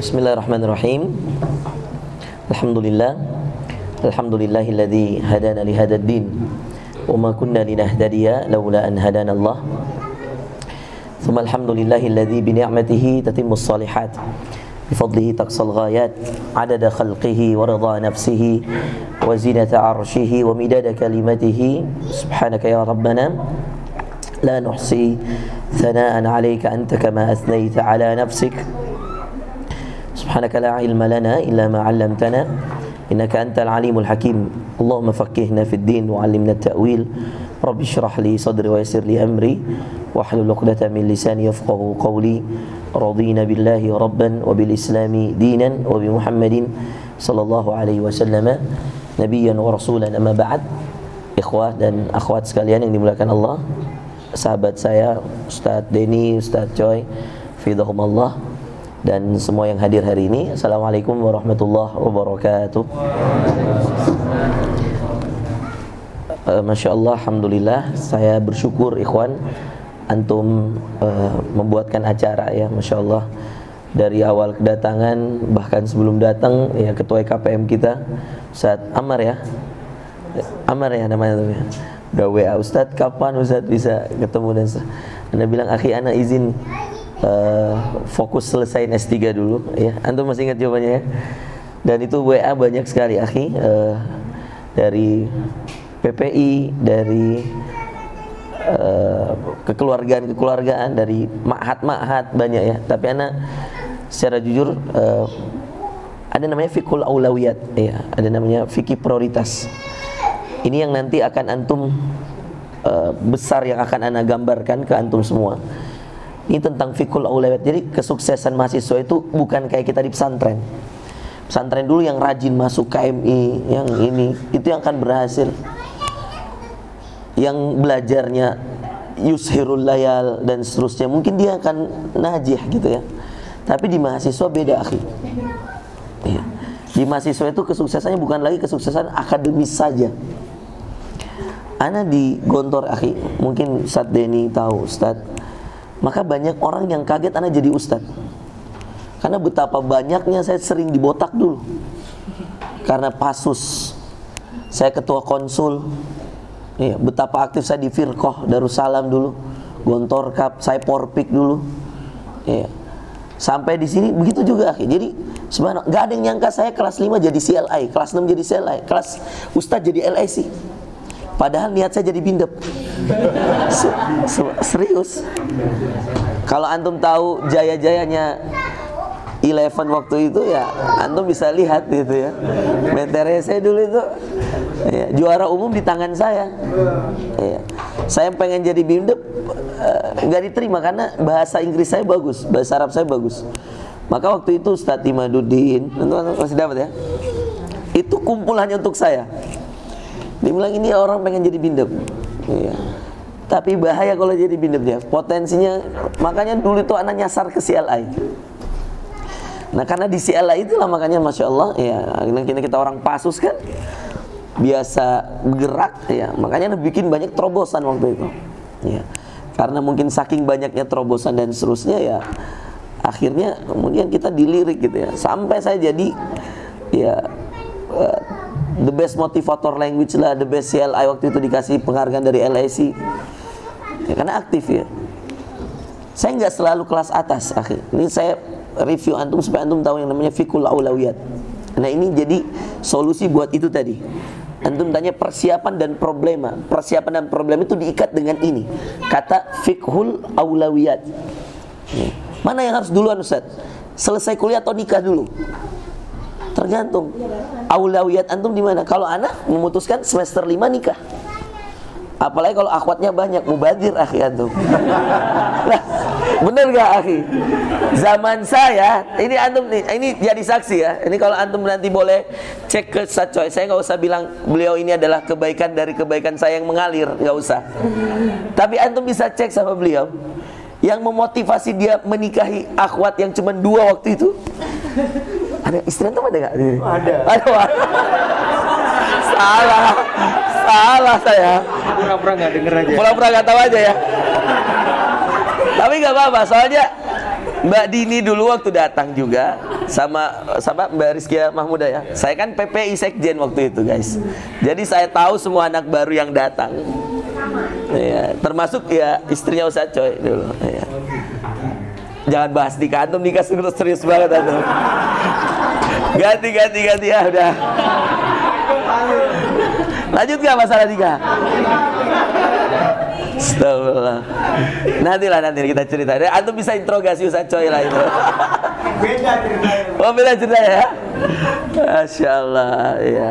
Bismillahirrahmanirrahim. Alhamdulillah. Alhamdulillahilladzi hadana li hadzal din wa ma kunna linahtadiya laula an hadana Allah. Tsumma alhamdulillahilladzi bi ni'matihi tatimmus shalihat. Bi fadlihi taqsal ghayat. Adada khalqihi wa ridha nafsihi wa zinata 'arshihi wa midada kalimatihi. Subhanaka ya rabbana la nuhsi thana'an 'alaika anta kama athnayta 'ala nafsik. Subhanaka la ilma lana illa ma 'allamtana innaka antal alimul hakim. Allahumma faqqihna fid din wa 'allimna at-ta'wil. Rabbi shrah li sadri wa yassir li amri wahlul 'uqdatam min lisani yafqahu qawli. Radina billahi rabban wa bil islami dinan wa bi Muhammadin sallallahu alaihi wasallam nabiyyan wa rasulan. Amma ba'd. Ikhwah dan akhwat sekalian yang dimuliakan Allah, sahabat saya Ustaz Denny, Ustaz Choi, fidhahumallah, dan semua yang hadir hari ini. Assalamualaikum warahmatullahi wabarakatuh. Masya Allah, alhamdulillah, saya bersyukur ikhwan antum membuatkan acara ya, Masya Allah. Dari awal kedatangan bahkan sebelum datang ya, ketua KPM kita Ustaz Ammar ya, Ammar ya namanya tuh ya. Udah WA, Ustaz kapan Ustaz bisa ketemu, dan Anda bilang akhi ana izin fokus selesaiin S3 dulu ya. Antum masih ingat jawabannya ya? Dan itu WA banyak sekali akhi, dari PPI, dari kekeluargaan, dari ma'had banyak ya. Tapi ana secara jujur ada namanya fikul aulawiyat ya, ada namanya fikih prioritas. Ini yang nanti akan antum besar yang akan ana gambarkan ke antum semua. Ini tentang fikul aulawiyat. Jadi kesuksesan mahasiswa itu bukan kayak kita di pesantren. Pesantren dulu yang rajin masuk KMI, yang ini, itu yang akan berhasil. Yang belajarnya yushirul layal dan seterusnya, mungkin dia akan najih gitu ya. Tapi di mahasiswa beda akhi ya. Di mahasiswa itu kesuksesannya bukan lagi kesuksesan akademis saja. Ana di Gontor akhi, mungkin Ustaz Denny tahu Ustaz. Maka banyak orang yang kaget ana jadi Ustaz. Karena betapa banyaknya saya sering dibotak dulu. Karena pasus, saya ketua konsul ya, betapa aktif saya di Firqah Darussalam dulu, Gontor Cup, saya Porpik dulu ya. Sampai di sini begitu juga akhi. Jadi subhanallah, enggak ada yang nyangka saya kelas 5 jadi CLI, kelas 6 jadi CLI, kelas Ustaz jadi LIC. Padahal niat saya jadi bindep. Serius. Kalau antum tahu jaya-jayanya Eleven waktu itu ya, antum bisa lihat gitu ya. Menternya saya dulu itu ya, juara umum di tangan saya ya. Saya pengen jadi bindep, nggak diterima karena bahasa Inggris saya bagus, bahasa Arab saya bagus. Maka waktu itu Ustaz Imaduddin, teman-teman masih dapat ya, itu kumpulannya untuk saya. Dia bilang ini orang pengen jadi bindep ya. Tapi bahaya kalau jadi bindepnya, potensinya. Makanya dulu itu anak nyasar ke CLI. Nah karena di CLI itulah makanya Masya Allah ya, kita orang pasus kan biasa bergerak ya, makanya bikin banyak terobosan waktu itu ya. Karena mungkin saking banyaknya terobosan dan seterusnya ya, akhirnya kemudian kita dilirik gitu ya. Sampai saya jadi ya the best motivator language lah, the best CLI waktu itu, dikasih penghargaan dari LIC ya, karena aktif ya. Saya nggak selalu kelas atas akhi. Ini saya review antum supaya antum tahu yang namanya fikul aulawiyat. Nah ini jadi solusi buat itu tadi. Antum tanya persiapan dan problema. Persiapan dan problema itu diikat dengan ini, kata fikhul aulawiyat ya. Mana yang harus duluan Ustaz? Selesai kuliah atau nikah dulu? Tergantung aulawiyat antum di mana. Kalau anak memutuskan semester 5 nikah. Apalagi kalau akhwatnya banyak, mubadir akhi antum. Nah, bener gak akhi? Zaman saya, ini antum nih, ini jadi saksi ya. Ini kalau antum nanti boleh cek ke Ustaz Choi. Saya nggak usah bilang beliau ini adalah kebaikan dari kebaikan saya yang mengalir, nggak usah. Tapi antum bisa cek sama beliau. Yang memotivasi dia menikahi akhwat yang cuma 2 waktu itu. Ada istri antum ada nggak? Ada. Salah saya. Pura-pura nggak denger aja. Pura-pura nggak tahu aja ya. Tapi nggak apa-apa, soalnya Mbak Dini dulu waktu datang juga sama Mbak Rizkia Mahmuda ya. Saya kan PPI Sekjen waktu itu guys. Jadi saya tahu semua anak baru yang datang. Ya, termasuk ya istrinya Ustaz Coy dulu. Ya. Jangan bahas nikah, antum nikah serius banget antum. Ganti ya udah. Lanjut gak masalah nikah? Astagfirullah. Nanti kita cerita. Antum bisa interogasi Ustaz Coy lah itu. Beda ceritanya. Oh beda ceritanya ya. Masya Allah ya.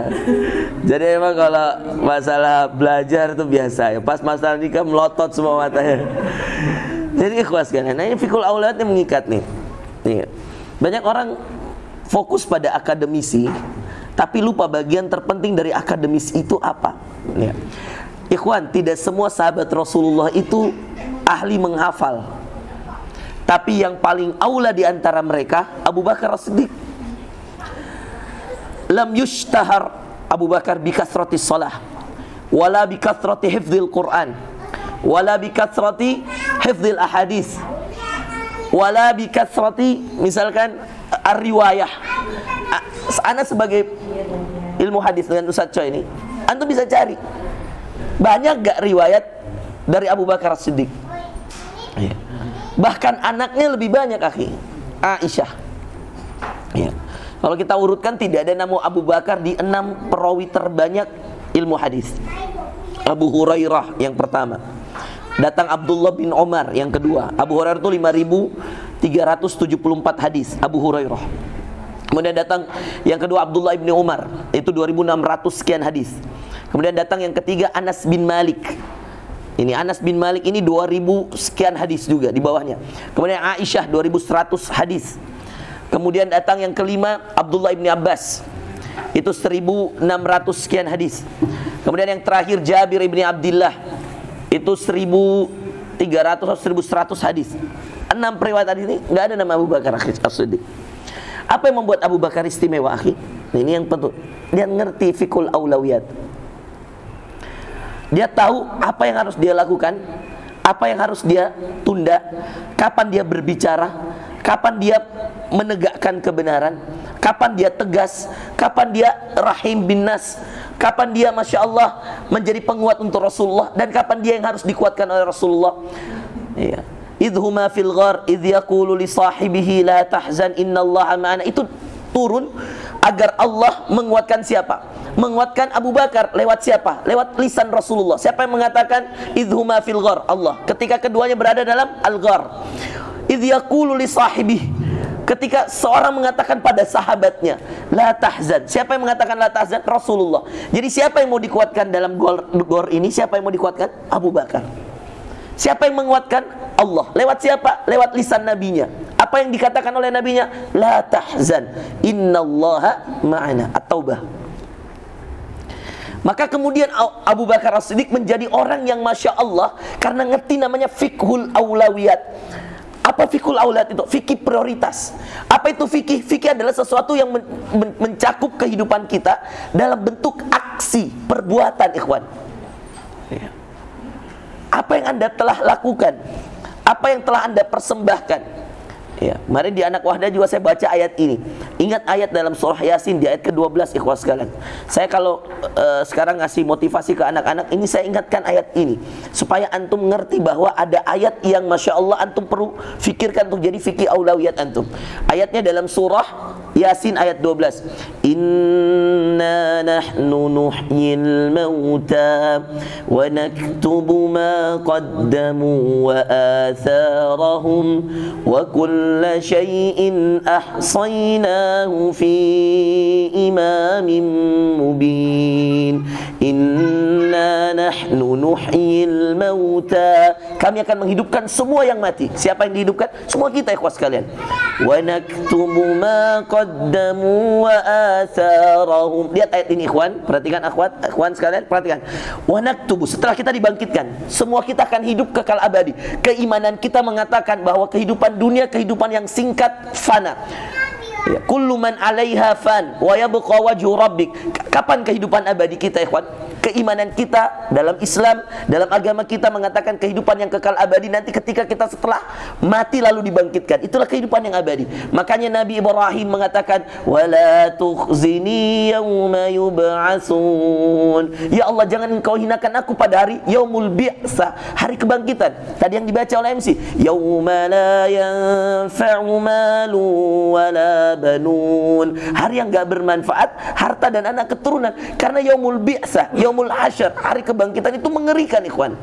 Jadi emang kalau masalah belajar itu biasa ya. Pas masalah nikah melotot semua matanya. Jadi ikhwas kan. Nah ini fikul aulat ini mengikat nih. Banyak orang fokus pada akademisi, tapi lupa bagian terpenting dari akademis itu apa. Ya. Ikhwan, tidak semua sahabat Rasulullah itu ahli menghafal. Tapi yang paling aula di antara mereka Abu Bakar As-Siddiq. Lam yushtahar Abu Bakar bi kasrati shalah, wala bi kasrati hifdzil Quran, wala bi kasrati hifdzil ahadits, wala bi kasrati misalkan ar-riwayah. Ana sebagai ilmu hadis dengan Ustaz Coy ini, antum bisa cari banyak gak riwayat dari Abu Bakar As-Siddiq. Ya. Bahkan anaknya lebih banyak akhi, Aisyah. Ya. Kalau kita urutkan tidak ada nama Abu Bakar di 6 perawi terbanyak ilmu hadis. Abu Hurairah yang pertama, datang Abdullah bin Umar yang kedua. Abu Hurairah itu 5.374 hadis Abu Hurairah. Kemudian datang yang kedua Abdullah bin Umar, itu 2.600 sekian hadis. Kemudian datang yang ketiga Anas bin Malik. Ini Anas bin Malik ini 2.000 sekian hadis juga di bawahnya. Kemudian Aisyah 2.100 hadis. Kemudian datang yang kelima Abdullah bin Abbas, itu 1.600 sekian hadis. Kemudian yang terakhir Jabir bin Abdullah, itu 1.300 atau 1.100 hadis. 6 periwayat hadis ini nggak ada nama Abu Bakar As-Siddiq. Apa yang membuat Abu Bakar istimewa akhi? Nah, ini yang penting. Dia ngerti fikul aulawiyat. Dia tahu apa yang harus dia lakukan, apa yang harus dia tunda, kapan dia berbicara, kapan dia menegakkan kebenaran, kapan dia tegas, kapan dia rahim bin nas, kapan dia Masya Allah menjadi penguat untuk Rasulullah, dan kapan dia yang harus dikuatkan oleh Rasulullah. Ya. Idhuma fil ghar idh yaqulu li sahibihi la tahzan innallaha ma'ana. Itu turun agar Allah menguatkan siapa? Menguatkan Abu Bakar lewat siapa? Lewat lisan Rasulullah. Siapa yang mengatakan idhuma fil ghar? Allah. Ketika keduanya berada dalam al-ghar. Idh yaqulu li sahibihi. Ketika seorang mengatakan pada sahabatnya la tahzan. Siapa yang mengatakan la tahzan? Rasulullah. Jadi siapa yang mau dikuatkan dalam ghar ini? Siapa yang mau dikuatkan? Abu Bakar. Siapa yang menguatkan? Allah. Lewat siapa? Lewat lisan nabinya. Apa yang dikatakan oleh nabinya? La tahzan, innallaha ma'ana. At-Taubah. Maka kemudian Abu Bakar As-Siddiq menjadi orang yang Masya Allah, karena ngerti namanya fikhul aulawiyat. Apa fikhul aulawiyat itu? Fikih prioritas. Apa itu fikih? Fikih adalah sesuatu yang mencakup kehidupan kita dalam bentuk aksi, perbuatan, ikhwan. Ya. Apa yang Anda telah lakukan, apa yang telah Anda persembahkan. Ya, mari di anak wahda juga saya baca ayat ini. Ingat ayat dalam surah Yasin di ayat ke-12 ikhwas sekalian. Saya kalau sekarang ngasih motivasi ke anak-anak ini, saya ingatkan ayat ini supaya antum ngerti bahwa ada ayat yang Masya Allah antum perlu fikirkan untuk jadi fikih aulawiyat antum. Ayatnya dalam surah Yasin ayat 12. Inna nahnu nuhyil mauta wa naktubu ma qaddamu wa atharahum wa kulla syai'in ahsaynahu fi imamin mubin. Inna nahnu nuhyil mauta. Kami akan menghidupkan semua yang mati. Siapa yang dihidupkan? Semua kita ikhwas sekalian. Wa naktubu ma qaddamu wa atharahum. Lihat ayat ini ikhwan, perhatikan ikhwan sekalian, perhatikan. Wa naktubu, setelah kita dibangkitkan, semua kita akan hidup kekal abadi. Keimanan kita mengatakan bahwa kehidupan dunia kehidupan yang singkat, fana. Ya, kullu man 'alaiha fan wa yabqa wajhu rabbik. Kapan kehidupan abadi kita ikhwan? keimanan kita dalam Islam, dalam agama kita mengatakan kehidupan yang kekal abadi nanti ketika kita setelah mati lalu dibangkitkan. Itulah kehidupan yang abadi. Makanya Nabi Ibrahim mengatakan, wala tukhzini yauma yub'atsun. Ya Allah, jangan engkau hinakan aku pada hari yaumul bi'tsah, hari kebangkitan. Tadi yang dibaca oleh MC, yauma la yanfa'u malu wala banun, hari yang gak bermanfaat harta dan anak keturunan. Karena yaumul bi'tsah, yaumul hasyr, hari kebangkitan itu mengerikan, ikhwan.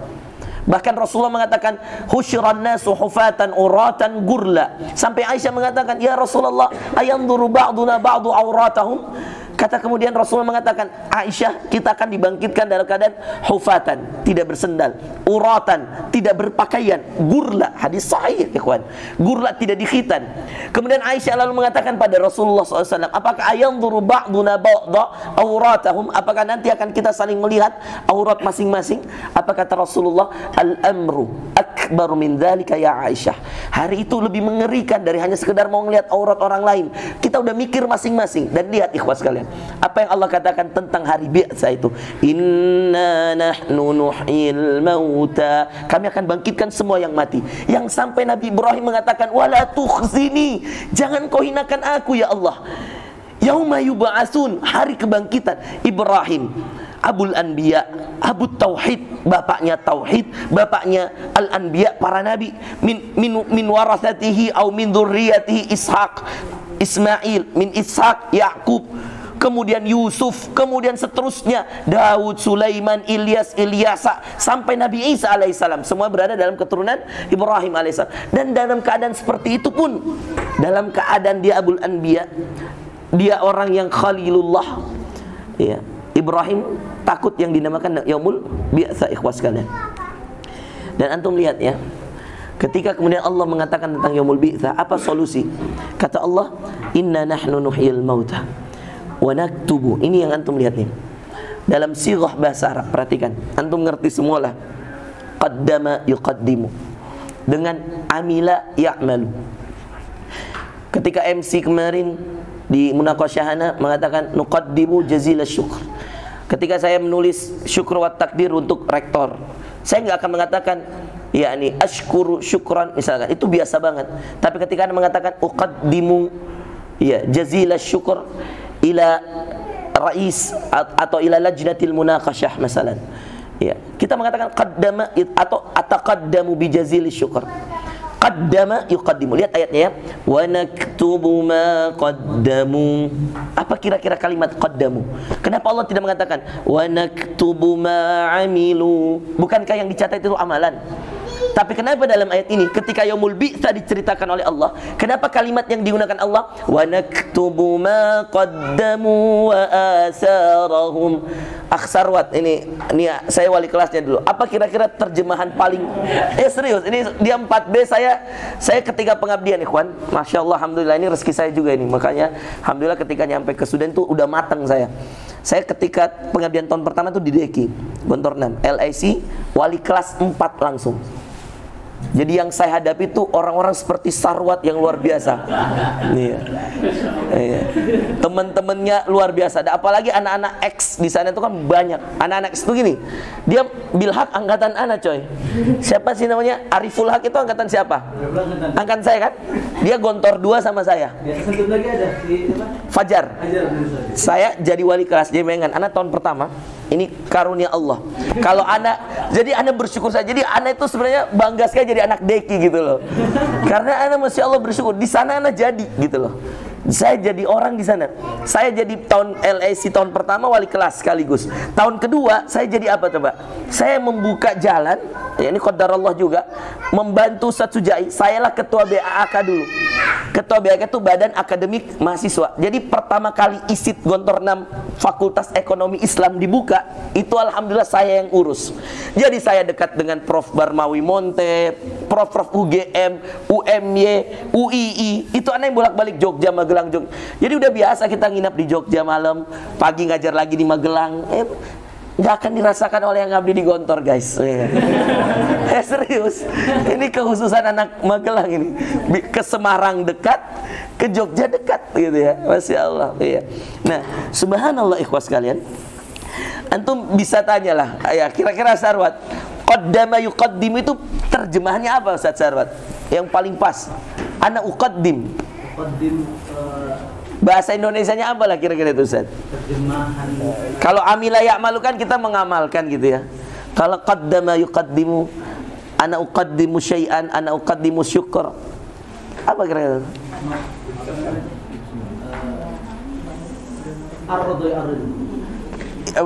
Bahkan Rasulullah mengatakan, husyiran nasu hufatan uratan gurla. Sampai Aisyah mengatakan, ya Rasulullah, ayanzuru ba'duna ba'du auratahum. Kata kemudian Rasulullah mengatakan, Aisyah, kita akan dibangkitkan dalam keadaan hufatan, tidak bersendal, uratan, tidak berpakaian, gurla, hadis sahih, ikhwan. Gurla, tidak dikhitan. Kemudian Aisyah lalu mengatakan pada Rasulullah SAW, apakah ayanzuru ba'duna ba'da auratahum, apakah nanti akan kita saling melihat aurat masing-masing? Apa kata Rasulullah? Al-amru akbaru min dzalika ya Aisyah. Hari itu lebih mengerikan dari hanya sekedar mau melihat aurat orang lain. Kita udah mikir masing-masing. Dan lihat ikhwas sekalian, apa yang Allah katakan tentang hari bi'tsah itu, inna nahnu nuhyil mauta, kami akan bangkitkan semua yang mati. Yang sampai Nabi Ibrahim mengatakan, wala tukhzini, jangan kau hinakan aku ya Allah, yauma yub'atsun, hari kebangkitan. Ibrahim Abul Anbiya, Abu Tauhid, bapaknya Tauhid, bapaknya Al-Anbiya, para nabi. Min warasatihi au min dzurriyyatihi Ishaq, Ismail, min Ishaq, Yakub, kemudian Yusuf, kemudian seterusnya Daud, Sulaiman, Ilyas, Ilyasa, sampai Nabi Isa alaihissalam, semua berada dalam keturunan Ibrahim alaihissalam. Dan dalam keadaan seperti itu pun, dalam keadaan dia Abul Anbiya, dia orang yang Khalilullah, ya, Ibrahim takut yang dinamakan yaumul bi'tsah, ikhwas sekalian. Dan antum lihat ya, ketika kemudian Allah mengatakan tentang yaumul bi'tsah, apa solusi? Kata Allah, inna nahnu nuhyil mauta wa naktubu. Ini yang antum lihat nih, dalam sighah bahasa Arab, perhatikan, antum ngerti semualah. Qaddama yuqaddimu, dengan amila ya'malu. Ketika MC kemarin di munaqasyahana mengatakan nuqaddimu jazila syukr, ketika saya menulis syukur wa takdir untuk rektor, saya nggak akan mengatakan yakni ashkuru syukran misalkan, itu biasa banget. Tapi ketika Anda mengatakan uqaddimu ya jazila syukur ila rais atau ila lajnatil munaqasyah misalkan, ya, kita mengatakan qaddama atau ataqaddamu bi jazili syukur. Qaddama yuqaddimu. Lihat ayatnya ya, wa naktubu ma qaddamu. Apa kira-kira kalimat qaddamu? Kenapa Allah tidak mengatakan wa naktubu ma amilu? Bukankah yang dicatat itu amalan? Tapi kenapa dalam ayat ini ketika yaumul bi'tsah diceritakan oleh Allah, kenapa kalimat yang digunakan Allah wa naktubu ma qaddamu wa asarahum? Aksarwat, ini saya wali kelasnya dulu. Apa kira-kira terjemahan paling serius? Ini dia 4B, saya ketika pengabdian, ikhwan. Masya Allah, alhamdulillah, ini rezeki saya juga ini. Makanya alhamdulillah ketika nyampe ke Sudan tuh udah matang saya. Saya ketika pengabdian tahun pertama tuh di Deki, Gontor 6, LIC, wali kelas 4 langsung. Jadi yang saya hadapi itu orang-orang seperti Sarwat yang luar biasa. Iya. Iya. Teman-temannya luar biasa. Dan apalagi anak-anak X di sana itu kan banyak. Anak-anak X itu gini, dia Bilhak angkatan anak coy. Siapa sih namanya? Ariful Haq itu angkatan siapa? Angkatan saya kan? Dia Gontor 2 sama saya. Fajar. Saya jadi wali kelas. Jadi bayangkan, anak tahun pertama. Ini karunia Allah. Kalau anak, jadi anak bersyukur saja. Jadi anak itu sebenarnya bangga sekali jadi anak Deki gitu loh. Karena anak masya Allah bersyukur. Di sana anak jadi gitu loh. Saya jadi orang di sana. Saya jadi tahun LAC tahun pertama wali kelas sekaligus. Tahun kedua saya jadi apa coba? Saya membuka jalan. Ya, ini qadar Allah juga, membantu Ustaz Sujai. Sayalah ketua BAAK dulu. Ketua BAAK itu Badan Akademik Mahasiswa. Jadi pertama kali ISIT Gontor 6 Fakultas Ekonomi Islam dibuka, itu alhamdulillah saya yang urus. Jadi saya dekat dengan Prof Barmawi Monte, Prof UGM, UMY, UII. Itu anak yang bolak-balik Jogja, Magelang, Jogja. Jadi udah biasa kita nginap di Jogja malam, pagi ngajar lagi di Magelang. Nggak akan dirasakan oleh yang ngabdi di Gontor, guys. Serius. Ini kekhususan anak Magelang ini. Ke Semarang dekat, ke Jogja dekat gitu ya. Masya Allah. Iya. Nah, subhanallah ikhwas kalian. antum bisa tanyalah, ya kira-kira Sarwat, qaddama yuqaddim itu terjemahannya apa Ustaz Sarwat? Yang paling pas. Ana uqaddim. Bahasa Indonesianya apa lah kira-kira itu Ustaz? Terjemahan. Kalau amila ya'malu kan kita mengamalkan gitu ya. Kalau qaddama yuqaddimu, ana uqaddimu syai'an, ana uqaddimu syukur. Apa kira-kira?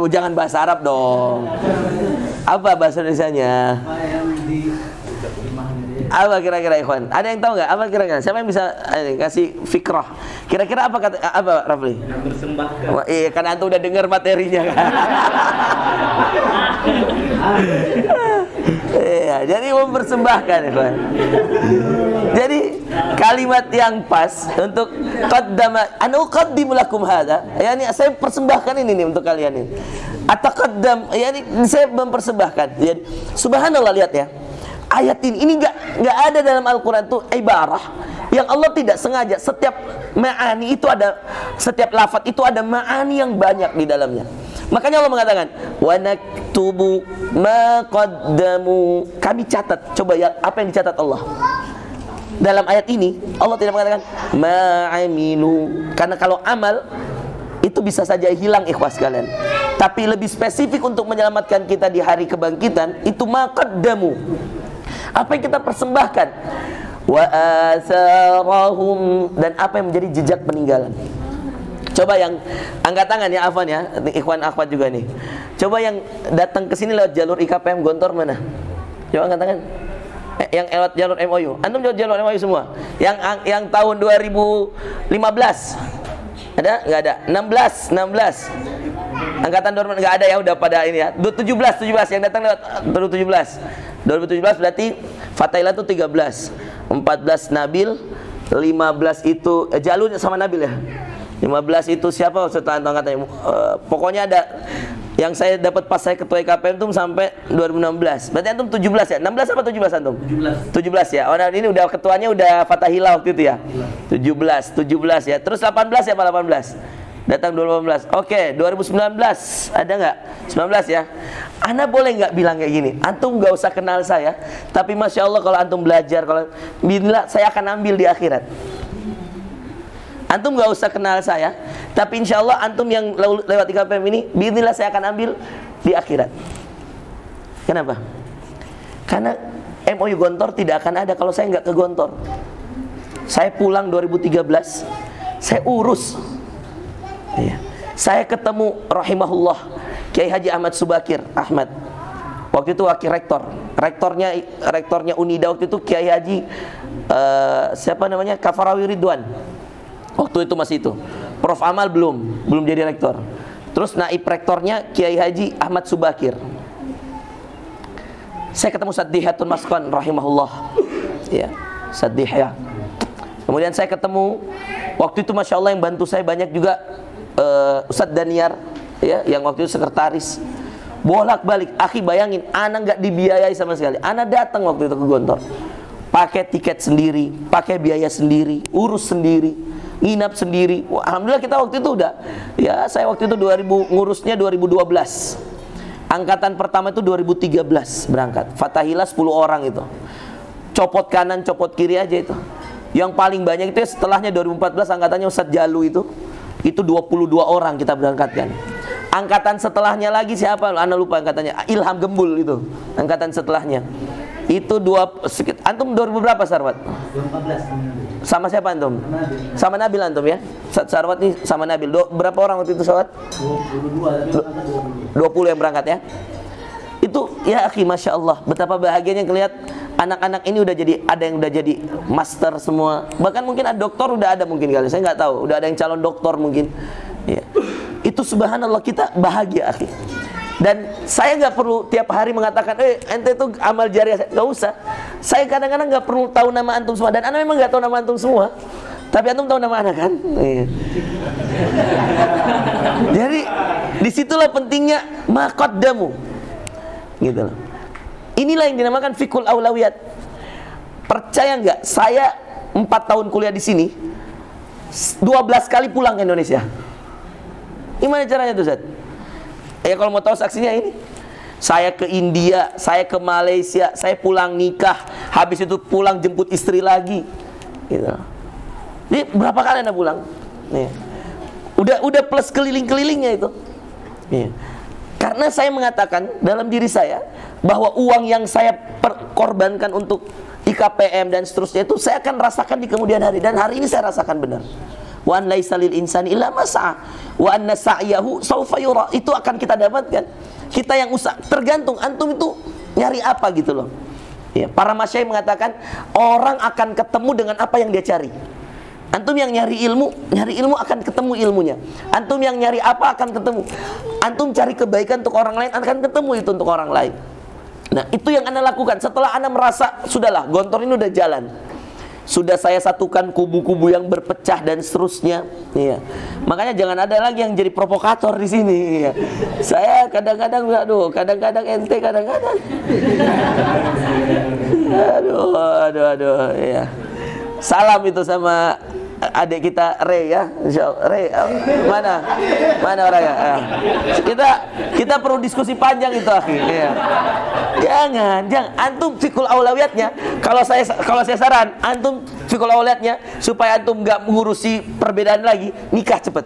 Jangan bahasa Arab dong. Apa bahasa Indonesianya? Apa kira-kira ikhwan? Ada yang tahu nggak? Apa kira-kira? Siapa yang bisa kasih fikrah? Kira-kira apa kata apa Rafli? Mempersembahkan. Iya, kan antum udah dengar materinya kan. Iya, jadi mempersembahkan ikhwan. Jadi kalimat yang pas untuk qaddama, ana uqaddimu lakum hadza. Yani saya persembahkan ini nih untuk kalian ini. Ataqaddam, yani saya mempersembahkan. Jadi subhanallah, lihat ya. Ayat ini nggak ada dalam Al-Quran tuh ibarah yang Allah tidak sengaja. Setiap ma'ani itu ada, setiap lafaz itu ada ma'ani yang banyak di dalamnya. Makanya Allah mengatakan wa naktubu ma qaddamu. Kami catat. Coba ya, apa yang dicatat Allah dalam ayat ini? Allah tidak mengatakan ma'amilu, karena kalau amal itu bisa saja hilang ikhwas kalian. Tapi lebih spesifik untuk menyelamatkan kita di hari kebangkitan itu ma qaddamu. Apa yang kita persembahkan, wa asarahum, dan apa yang menjadi jejak peninggalan. Coba yang angkat tangan ya, Afwan ya, ikhwan akhwat juga nih. Coba yang datang ke sini lewat jalur IKPM Gontor mana? Coba angkat tangan. Yang lewat jalur MOU. Antum lewat jalur MOU semua. Yang tahun 2015. Ada? Enggak ada. 16. Angkatan 2000 enggak ada ya, udah pada ini ya. 17 yang datang lewat 2017 berarti Fatailah itu 13, 14 Nabil, 15 itu jalurnya sama Nabil ya. 15 itu siapa Ustaz angkatannya? Pokoknya ada yang saya dapat pas saya ketua IKPM itu sampai 2016. Berarti antum 17 ya? 16 apa 17 antum? 17 ya. Oh, nah ini udah ketuanya udah Fatahillah waktu itu ya. 17 ya. Terus 18 ya, apa 18? Datang 2018. Oke, 2019 ada nggak? 19 ya. Ana boleh nggak bilang kayak gini? Antum nggak usah kenal saya, tapi masya Allah kalau antum belajar, kalau bila saya akan ambil di akhirat. Antum nggak usah kenal saya, tapi insya Allah antum yang lewat IKPM ini, bismillah saya akan ambil di akhirat. Kenapa? Karena MOU Gontor tidak akan ada kalau saya nggak ke Gontor. Saya pulang 2013, saya urus. Ya. Saya ketemu rahimahullah Kiai Haji Ahmad Subakir Ahmad. Waktu itu wakil rektor. Rektornya Unida waktu itu Kiai Haji siapa namanya? Kafarawi Ridwan. Waktu itu masih itu. Prof Amal belum jadi rektor. Terus naib rektornya Kiai Haji Ahmad Subakir. Saya ketemu Ustaz Dihatun Maskon rahimahullah. Ya, Ustaz Dihya. Kemudian saya ketemu waktu itu masya Allah yang bantu saya banyak juga Ustadz Daniar ya, yang waktu itu sekretaris. Bolak-balik, akhi bayangin, ana nggak dibiayai sama sekali. Ana datang waktu itu ke Gontor, pakai tiket sendiri, pakai biaya sendiri, urus sendiri, nginap sendiri. Wah, alhamdulillah kita waktu itu udah, ya saya waktu itu ngurusnya 2012. Angkatan pertama itu 2013 berangkat. Fatahillah 10 orang itu. Copot kanan, copot kiri aja itu. Yang paling banyak itu setelahnya 2014 angkatannya Ustadz Jalu itu 22 orang kita berangkatkan. Angkatan setelahnya lagi siapa? Anda lupa angkatannya. Ilham Gembul itu. Angkatan setelahnya. Itu antum 2000 berapa Sarwat? 2014. Sama siapa antum? Nabil. Sama Nabil antum ya? Sarwat nih sama Nabil. Berapa orang waktu itu Sarwat? 20 yang berangkat ya. Itu ya akhi masya Allah, betapa bahagianya ngelihat anak-anak ini udah jadi, ada yang udah jadi master semua, bahkan mungkin ada doktor udah ada mungkin kali, saya nggak tahu, udah ada yang calon doktor mungkin ya. Itu subhanallah, kita bahagia akhi. Dan saya nggak perlu tiap hari mengatakan ente itu amal jariah, nggak usah. Saya kadang-kadang nggak perlu tahu nama antum semua, dan anak memang nggak tahu nama antum semua, tapi antum tahu nama anak kan. Jadi disitulah pentingnya maqaddamu gitu loh. Inilah yang dinamakan fikul aulawiyat. Percaya nggak? Saya 4 tahun kuliah di sini, 12 kali pulang ke Indonesia. Gimana caranya tuh Ustaz? Ya kalau mau tahu saksinya ini. Saya ke India, saya ke Malaysia, saya pulang nikah, habis itu pulang jemput istri lagi. Gitu. Jadi berapa kali Anda pulang? Nih. Udah plus keliling-kelilingnya itu. Nih. Karena saya mengatakan dalam diri saya bahwa uang yang saya korbankan untuk IKPM dan seterusnya itu saya akan rasakan di kemudian hari, dan hari ini saya rasakan benar. Wa an laisa lil insani illa ma sa'a wa anna sa'yahu sawfa yura. Itu akan kita dapatkan. Kita yang usaha, tergantung antum itu nyari apa gitu loh. Ya, para masyayikh mengatakan orang akan ketemu dengan apa yang dia cari. Antum yang nyari ilmu akan ketemu ilmunya. Antum yang nyari apa akan ketemu. Antum cari kebaikan untuk orang lain akan ketemu itu untuk orang lain. Nah, itu yang Anda lakukan. Setelah Anda merasa sudahlah, gontor ini udah jalan, sudah saya satukan kubu-kubu yang berpecah dan seterusnya. Iya. Makanya jangan ada lagi yang jadi provokator di sini. Iya. Saya kadang-kadang, kadang-kadang ente, kadang-kadang. Aduh. Iya. Salam itu sama adik kita Ray ya, Ray, mana orangnya? Kita perlu diskusi panjang itu, akhi. Ya. Jangan. Antum fikul aulawiyatnya. Kalau saya saran, antum fikul aulawiyatnya supaya antum nggak mengurusi perbedaan lagi, nikah cepet.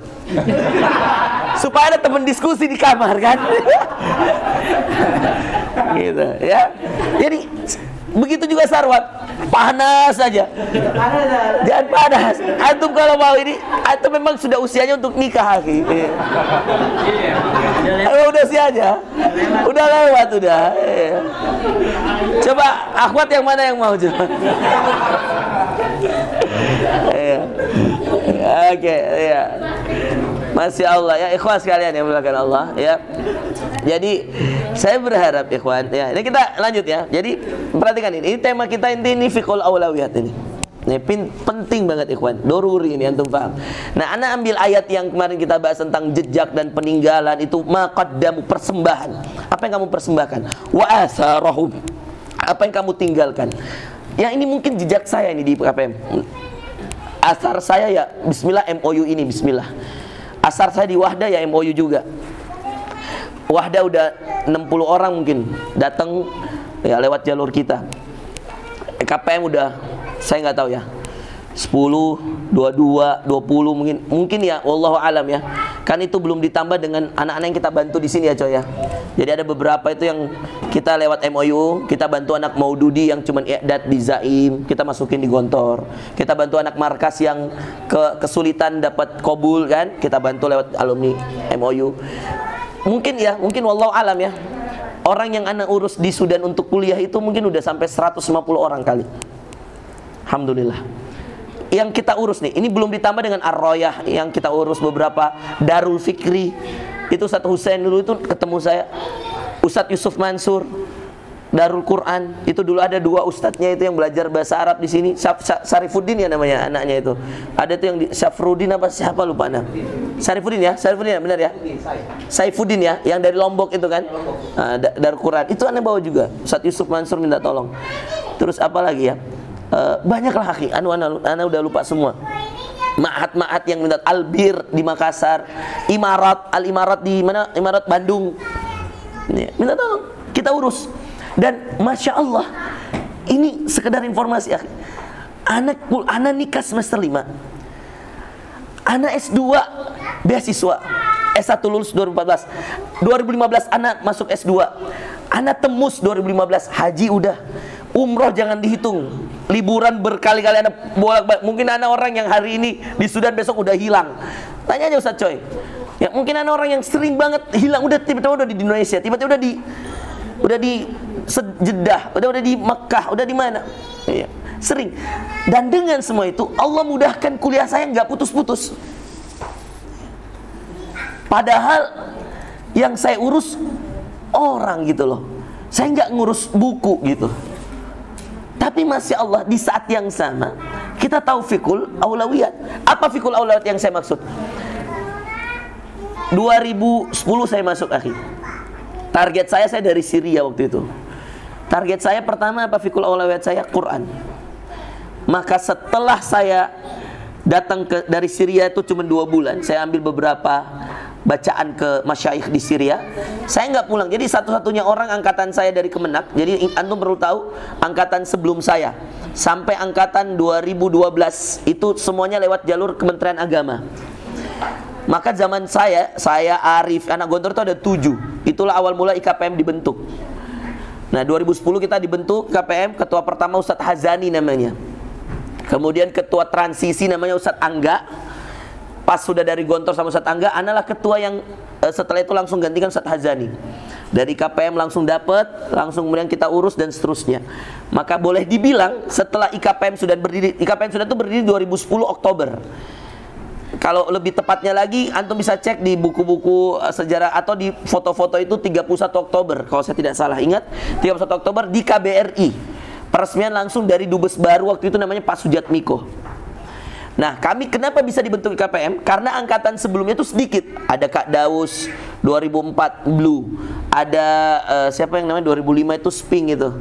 Supaya ada teman diskusi di kamar kan. Gitu ya. Jadi begitu juga sarwat, panas saja. Jangan panas. Antum kalau mau ini, antum memang sudah usianya untuk nikah, akhi. Udah usianya, udah lewat udah. Coba akhwat yang mana yang mau coba? Oke, ya. Masya Allah ya, ikhwan sekalian yang dimuliakan Allah ya. Jadi saya berharap ikhwan ya, ini kita lanjut ya. Jadi perhatikan ini tema kita ini fiqhul aulawiyat ini. Ini penting banget ikhwan, doruri ini antum paham. Nah, ana ambil ayat yang kemarin kita bahas tentang jejak dan peninggalan itu, maqaddamu, persembahan. Apa yang kamu persembahkan? Wa asarahum, apa yang kamu tinggalkan. Yang ini mungkin jejak saya ini di KPM. Asar saya ya bismillah, MOU ini bismillah. Asar saya di Wahda ya MOU juga. Wahda udah 60 orang mungkin datang ya lewat jalur kita. KPM udah saya nggak tahu ya, 10, 22, 20 mungkin ya, wallahu alam ya. Kan itu belum ditambah dengan anak-anak yang kita bantu di sini ya coy ya. Jadi ada beberapa itu yang kita lewat MOU, kita bantu anak Maududi yang cuman i'dad di Zaim, kita masukin di Gontor. Kita bantu anak markas yang kesulitan dapat kabul kan, kita bantu lewat alumni MOU. Mungkin ya, mungkin wallahu alam ya. Orang yang anak urus di Sudan untuk kuliah itu mungkin udah sampai 150 orang kali. Alhamdulillah. Yang kita urus nih, ini belum ditambah dengan Ar-Royah yang kita urus beberapa, Darul Fikri. Itu Ustadz Husain dulu itu ketemu saya, Ustadz Yusuf Mansur, Darul Quran. Itu dulu ada 2 ustadznya itu yang belajar bahasa Arab di sini. Sarifuddin ya namanya anaknya itu. Ada tuh yang Syafruddin apa siapa lupa nah. Sarifuddin ya, benar ya? Saifuddin ya, yang dari Lombok itu kan. Nah, Darul Quran. Itu anak bawa juga. Ustadz Yusuf Mansur minta tolong. Terus apa lagi ya? Banyaklah akhi, ana udah lupa semua. Ma'at yang minta, Albir di Makassar, Al-Imarat di mana? Imarat Bandung. Ini, minta tolong, kita urus. Dan Masya Allah, ini sekedar informasi akhi. Anak nikah semester 5. Anak S2 beasiswa. S1 lulus 2014. 2015 anak masuk S2. Anak tembus 2015, haji udah. Umroh jangan dihitung, liburan berkali-kali Anda bolak-balik. Mungkin Anda orang yang hari ini di Sudan besok udah hilang. Tanya aja Ustaz Coy. Ya mungkin Anda orang yang sering banget hilang, udah tiba-tiba udah di Indonesia, tiba-tiba udah di Jeddah, udah di Mekah, udah di mana? Ya, sering. Dan dengan semua itu Allah mudahkan kuliah saya nggak putus-putus. Padahal yang saya urus orang gitu loh. Saya nggak ngurus buku gitu. Tapi Masya Allah, di saat yang sama kita tahu fikul aulawiyat. Apa fikul aulawiyat yang saya maksud? 2010 saya masuk akhi. Target saya dari Syria waktu itu. Target saya pertama apa fikul aulawiyat saya? Quran. Maka setelah saya datang dari Syria itu cuma 2 bulan, saya ambil beberapa bacaan ke masyaikh di Syria. Saya nggak pulang. Jadi satu-satunya orang angkatan saya dari Kemenak. Jadi antum perlu tahu, angkatan sebelum saya sampai angkatan 2012 itu semuanya lewat jalur Kementerian Agama. Maka zaman saya Arif, anak Gontor itu ada 7. Itulah awal mula IKPM dibentuk. Nah 2010 kita dibentuk KPM, ketua pertama Ustadz Hazani namanya. Kemudian ketua transisi namanya Ustadz Angga. Pas sudah dari Gontor sama Ustadz Angga, analah ketua yang setelah itu langsung gantikan Ustadz Hazani. Dari KPM langsung dapat, langsung kemudian kita urus dan seterusnya. Maka boleh dibilang setelah IKPM sudah berdiri, IKPM sudah itu berdiri 2010 Oktober. Kalau lebih tepatnya lagi, antum bisa cek di buku-buku sejarah atau di foto-foto itu 31 Oktober. Kalau saya tidak salah ingat, 31 Oktober di KBRI. Peresmian langsung dari Dubes baru waktu itu namanya Pak Sujatmiko. Nah, kami kenapa bisa dibentuk IKPM? Karena angkatan sebelumnya itu sedikit. Ada Kak Daus 2004 Blue. Ada siapa yang namanya 2005 itu Sping itu.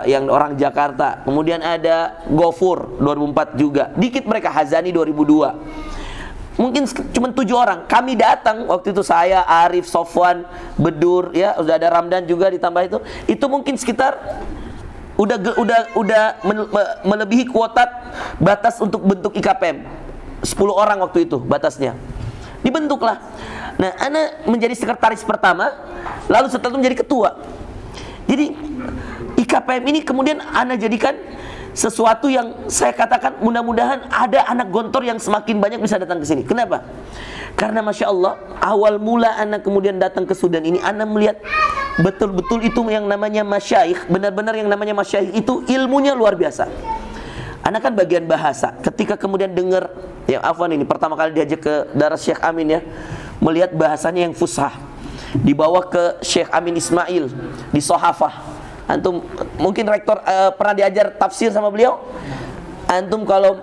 Yang orang Jakarta. Kemudian ada Gofur 2004 juga. Dikit mereka, Hazani 2002. Mungkin cuma 7 orang. Kami datang waktu itu, saya, Arif, Sofwan, Bedur, ya, udah ada Ramdan juga ditambah itu. Itu mungkin sekitar udah melebihi kuota batas untuk bentuk IKPM. 10 orang waktu itu batasnya. Dibentuklah. Nah, ana menjadi sekretaris pertama, lalu setelah itu menjadi ketua. Jadi IKPM ini kemudian ana jadikan sesuatu yang saya katakan mudah-mudahan ada anak Gontor yang semakin banyak bisa datang ke sini. Kenapa? Karena Masya Allah, awal mula anak kemudian datang ke Sudan ini, anak melihat betul-betul itu yang namanya masyaikh, benar-benar yang namanya masyaikh itu ilmunya luar biasa. Anak kan bagian bahasa. Ketika kemudian dengar, ya afwan ini pertama kali diajak ke daras Syekh Amin ya, melihat bahasanya yang fusah. Dibawa ke Syekh Amin Ismail di Sohafah. Antum mungkin rektor pernah diajar tafsir sama beliau. Antum kalau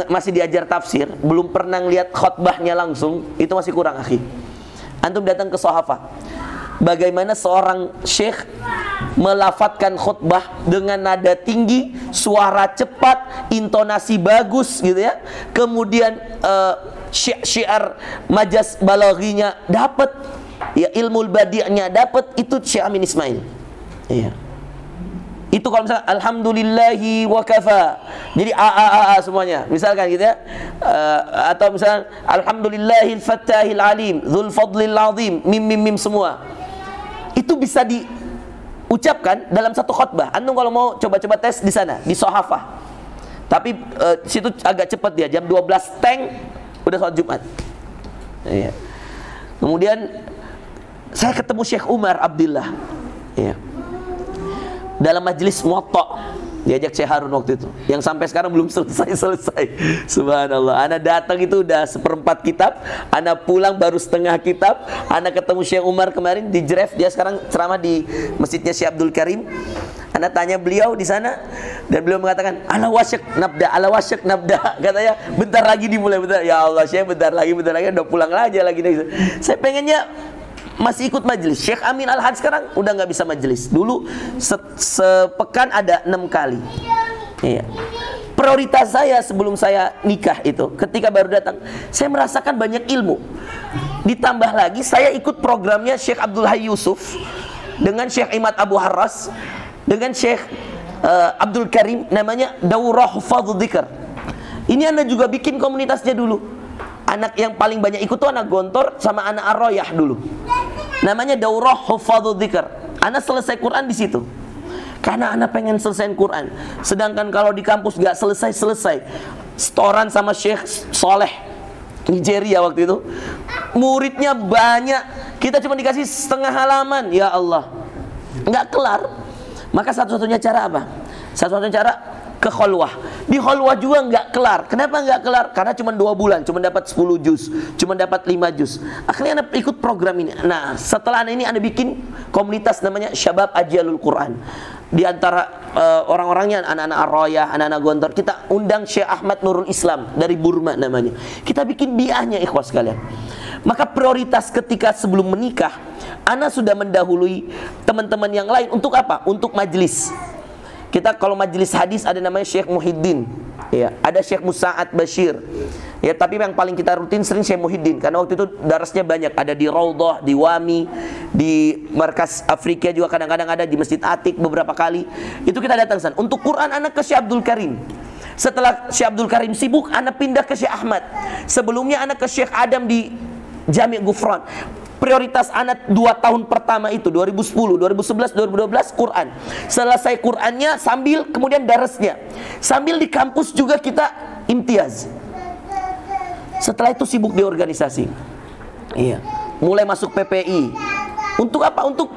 masih diajar tafsir, belum pernah lihat khutbahnya langsung, itu masih kurang, akhi. Antum datang ke Sohafah. Bagaimana seorang syekh melafatkan khutbah dengan nada tinggi, suara cepat, intonasi bagus gitu ya. Kemudian syiar majas balaghinya dapat, ya ilmu badi'nya dapat, itu Syekh Amin Ismail. Iya. Itu kalau misalnya alhamdulillahi wa kafa. Jadi a semuanya. Misalkan gitu ya. Atau misalnya alhamdulillahil fattahil alim, dzul fadlil azim, mim semua. Itu bisa diucapkan dalam satu khutbah. Antum kalau mau coba-coba tes di sana, di Sohafah. Tapi situ agak cepat dia, jam 12 teng udah sholat Jumat. Iya. Kemudian saya ketemu Syekh Umar Abdillah. Iya. Dalam majelis Muwatta, diajak Syekh Harun waktu itu, yang sampai sekarang belum selesai. Subhanallah. Ana datang itu udah 1/4 kitab, ana pulang baru setengah kitab. Ana ketemu Syekh Umar kemarin di Jref, dia sekarang ceramah di masjidnya Syekh Abdul Karim. Ana tanya beliau di sana, dan beliau mengatakan ala wasyak nabda, katanya bentar lagi dimulai. Bentar, ya Allah Syekh, bentar lagi udah pulang aja lagi. Saya pengennya masih ikut majelis. Syekh Amin Al-Had sekarang udah nggak bisa majelis. Dulu sepekan ada 6 kali. Iya. Prioritas saya sebelum saya nikah itu, ketika baru datang, saya merasakan banyak ilmu. Ditambah lagi saya ikut programnya Syekh Abdul Hayy Yusuf dengan Syekh Imad Abu Harras dengan Syekh Abdul Karim, namanya Daurah Hufadz Dzikr. Ini Anda juga bikin komunitasnya dulu. Anak yang paling banyak ikut tuh anak Gontor sama anak Ar-Royah dulu. Namanya Daurah Hufadz Dzikr. Anak selesai Quran di situ. Karena anak pengen selesai Quran. Sedangkan kalau di kampus gak selesai. Setoran sama Syekh Soleh Nigeria waktu itu. Muridnya banyak. Kita cuma dikasih setengah halaman. Ya Allah, gak kelar. Maka satu-satunya cara apa? Satu-satunya cara ke kholwah. Di kholwah juga nggak kelar. Kenapa nggak kelar? Karena cuma 2 bulan, cuma dapat 10 juz, cuma dapat 5 juz. Akhirnya Anda ikut program ini. Nah, setelah ini Anda bikin komunitas namanya Syabab Ajyalul Quran. Di antara orang-orangnya anak-anak Ar-Royah, anak-anak Gontor, kita undang Syekh Ahmad Nurul Islam dari Burma namanya. Kita bikin biahnya, ikhwas sekalian. Maka prioritas ketika sebelum menikah, Anda sudah mendahului teman-teman yang lain untuk apa? Untuk majelis. Kita kalau majelis hadis ada namanya Syekh Muhyiddin. Ya, ada Syekh Musa'ad Bashir. Ya, tapi yang paling kita rutin sering Syekh Muhyiddin karena waktu itu darasnya banyak, ada di Raudhah, di Wami, di Markas Afrika juga kadang-kadang ada di Masjid Atik beberapa kali. Itu kita datang sana. Untuk Quran anak ke Syekh Abdul Karim. Setelah Syekh Abdul Karim sibuk, anak pindah ke Syekh Ahmad. Sebelumnya anak ke Syekh Adam di Jami' Gufran. Prioritas anak 2 tahun pertama itu 2010, 2011, 2012 Quran. Selesai Qurannya sambil kemudian darasnya. Sambil di kampus juga kita imtiaz. Setelah itu sibuk di organisasi. Iya. Mulai masuk PPI. Untuk apa? Untuk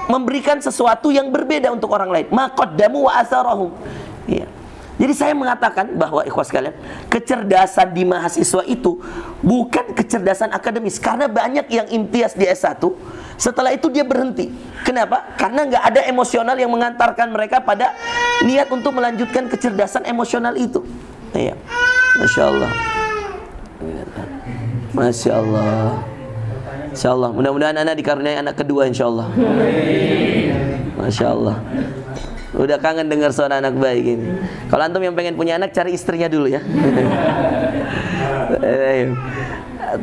memberikan sesuatu yang berbeda untuk orang lain. Ma qaddamu wa atharahum. Iya. Jadi saya mengatakan bahwa ikhwas sekalian, kecerdasan di mahasiswa itu bukan kecerdasan akademis. Karena banyak yang imtiaz di S1, setelah itu dia berhenti. Kenapa? Karena nggak ada emosional yang mengantarkan mereka pada niat untuk melanjutkan kecerdasan emosional itu. Iya. Masya Allah. Masya Allah. Insya Allah. Mudah-mudahan anak dikaruniai anak kedua insya Allah. Masya Allah. Udah kangen dengar suara anak baik ini. Kalau antum yang pengen punya anak, cari istrinya dulu ya.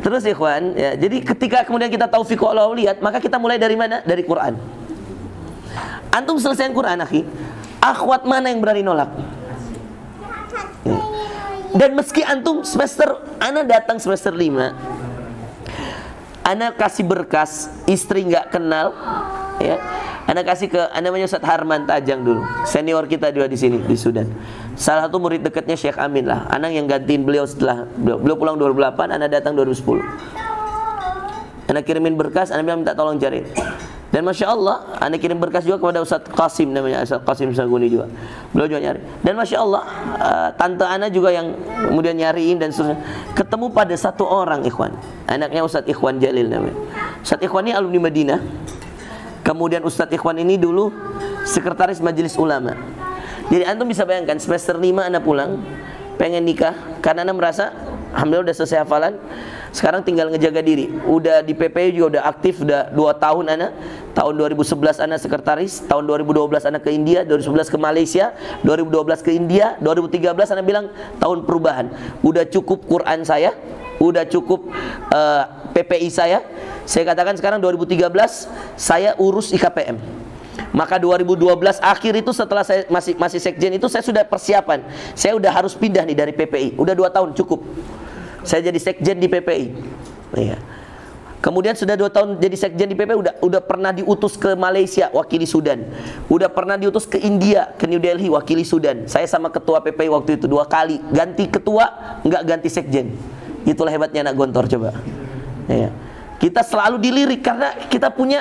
Terus ikhwan, ya, jadi ketika kemudian kita tahu fiqh al-awliyat, maka kita mulai dari mana? Dari Quran. Antum selesaiin Quran, akhi. Akhwat mana yang berani nolak? Ya. Dan meski antum anak datang semester 5, anak kasih berkas, istri nggak kenal, ya. Anak kasih ke namanya Ustaz Harman Tajang dulu, senior kita juga di sini di Sudan. Salah satu murid dekatnya Syekh Amin lah. Anak yang gantiin beliau setelah beliau pulang 2008, anak datang 2010. Anak kirimin berkas, anak bilang minta tolong cari. Dan Masya Allah, anak kirim berkas juga kepada Ustaz Qasim, namanya Ustaz Qasim Saguni juga. Beliau juga nyari. Dan Masya Allah, tante anak juga yang kemudian nyariin dan seterusnya. Ketemu pada satu orang ikhwan. Anaknya Ustaz Ikhwan Jalil namanya. Ustaz Ikhwan ini alumni Madinah. Kemudian Ustadz Ikhwan ini dulu sekretaris majelis ulama. Jadi antum bisa bayangkan semester 5 anak pulang, pengen nikah karena anak merasa alhamdulillah udah selesai hafalan, sekarang tinggal ngejaga diri. Udah di PPI juga udah aktif, udah 2 tahun anak. Tahun 2011 anak sekretaris, tahun 2012 anak ke India, 2011 ke Malaysia, 2012 ke India, 2013 anak bilang tahun perubahan. Udah cukup Quran saya, udah cukup PPI saya. Saya katakan sekarang 2013 saya urus IKPM. Maka 2012 akhir itu setelah saya masih sekjen itu saya sudah persiapan. Saya udah harus pindah nih dari PPI. Udah 2 tahun cukup. Saya jadi sekjen di PPI. Iya. Kemudian sudah 2 tahun jadi sekjen di PPI, udah pernah diutus ke Malaysia wakili Sudan. Udah pernah diutus ke India, ke New Delhi wakili Sudan. Saya sama ketua PPI waktu itu 2 kali. Ganti ketua, enggak ganti sekjen. Itulah hebatnya anak Gontor coba. Iya. Kita selalu dilirik karena kita punya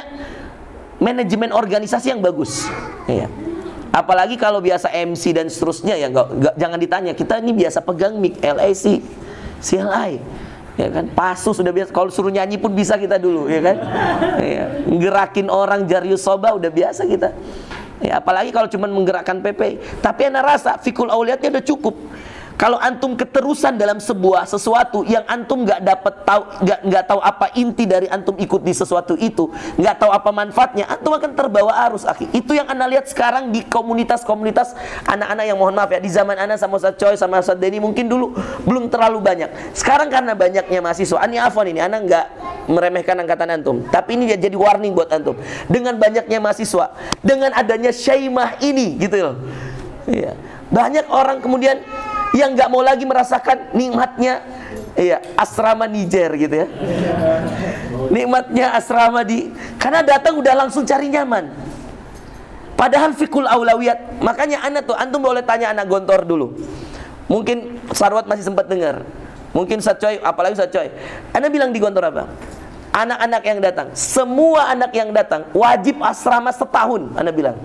manajemen organisasi yang bagus. Iya. Apalagi kalau biasa MC dan seterusnya ya jangan ditanya. Kita ini biasa pegang mic, LAC, CLI, ya kan? Pasus sudah biasa. Kalau suruh nyanyi pun bisa kita dulu, ya kan? Iya. Ngerakin orang Jarius Soba udah biasa kita. Ya, apalagi kalau cuma menggerakkan PP. Tapi ana rasa fikul auliyatnya udah cukup. Kalau antum keterusan dalam sesuatu yang antum nggak tahu apa inti dari antum ikut di sesuatu itu, nggak tahu apa manfaatnya, antum akan terbawa arus, akhi. Itu yang anda lihat sekarang di komunitas-komunitas anak-anak yang mohon maaf ya, di zaman anda sama Ustaz Choi sama Ustaz Denny mungkin dulu belum terlalu banyak. Sekarang karena banyaknya mahasiswa, ini afwan ini, anda nggak meremehkan angkatan antum, tapi ini jadi warning buat antum. Dengan banyaknya mahasiswa, dengan adanya syaimah ini, gitu loh. Iya. Banyak orang kemudian yang nggak mau lagi merasakan nikmatnya asrama Niger gitu ya. Nikmatnya asrama karena datang udah langsung cari nyaman. Padahal fikul aulawiyat. Makanya antum boleh tanya anak Gontor dulu. Mungkin Sarwat masih sempat dengar. Mungkin Ustaz Choi, apalagi Ustaz Choi. Anda bilang di Gontor apa? Anak-anak yang datang, semua anak yang datang wajib asrama setahun. Anda bilang.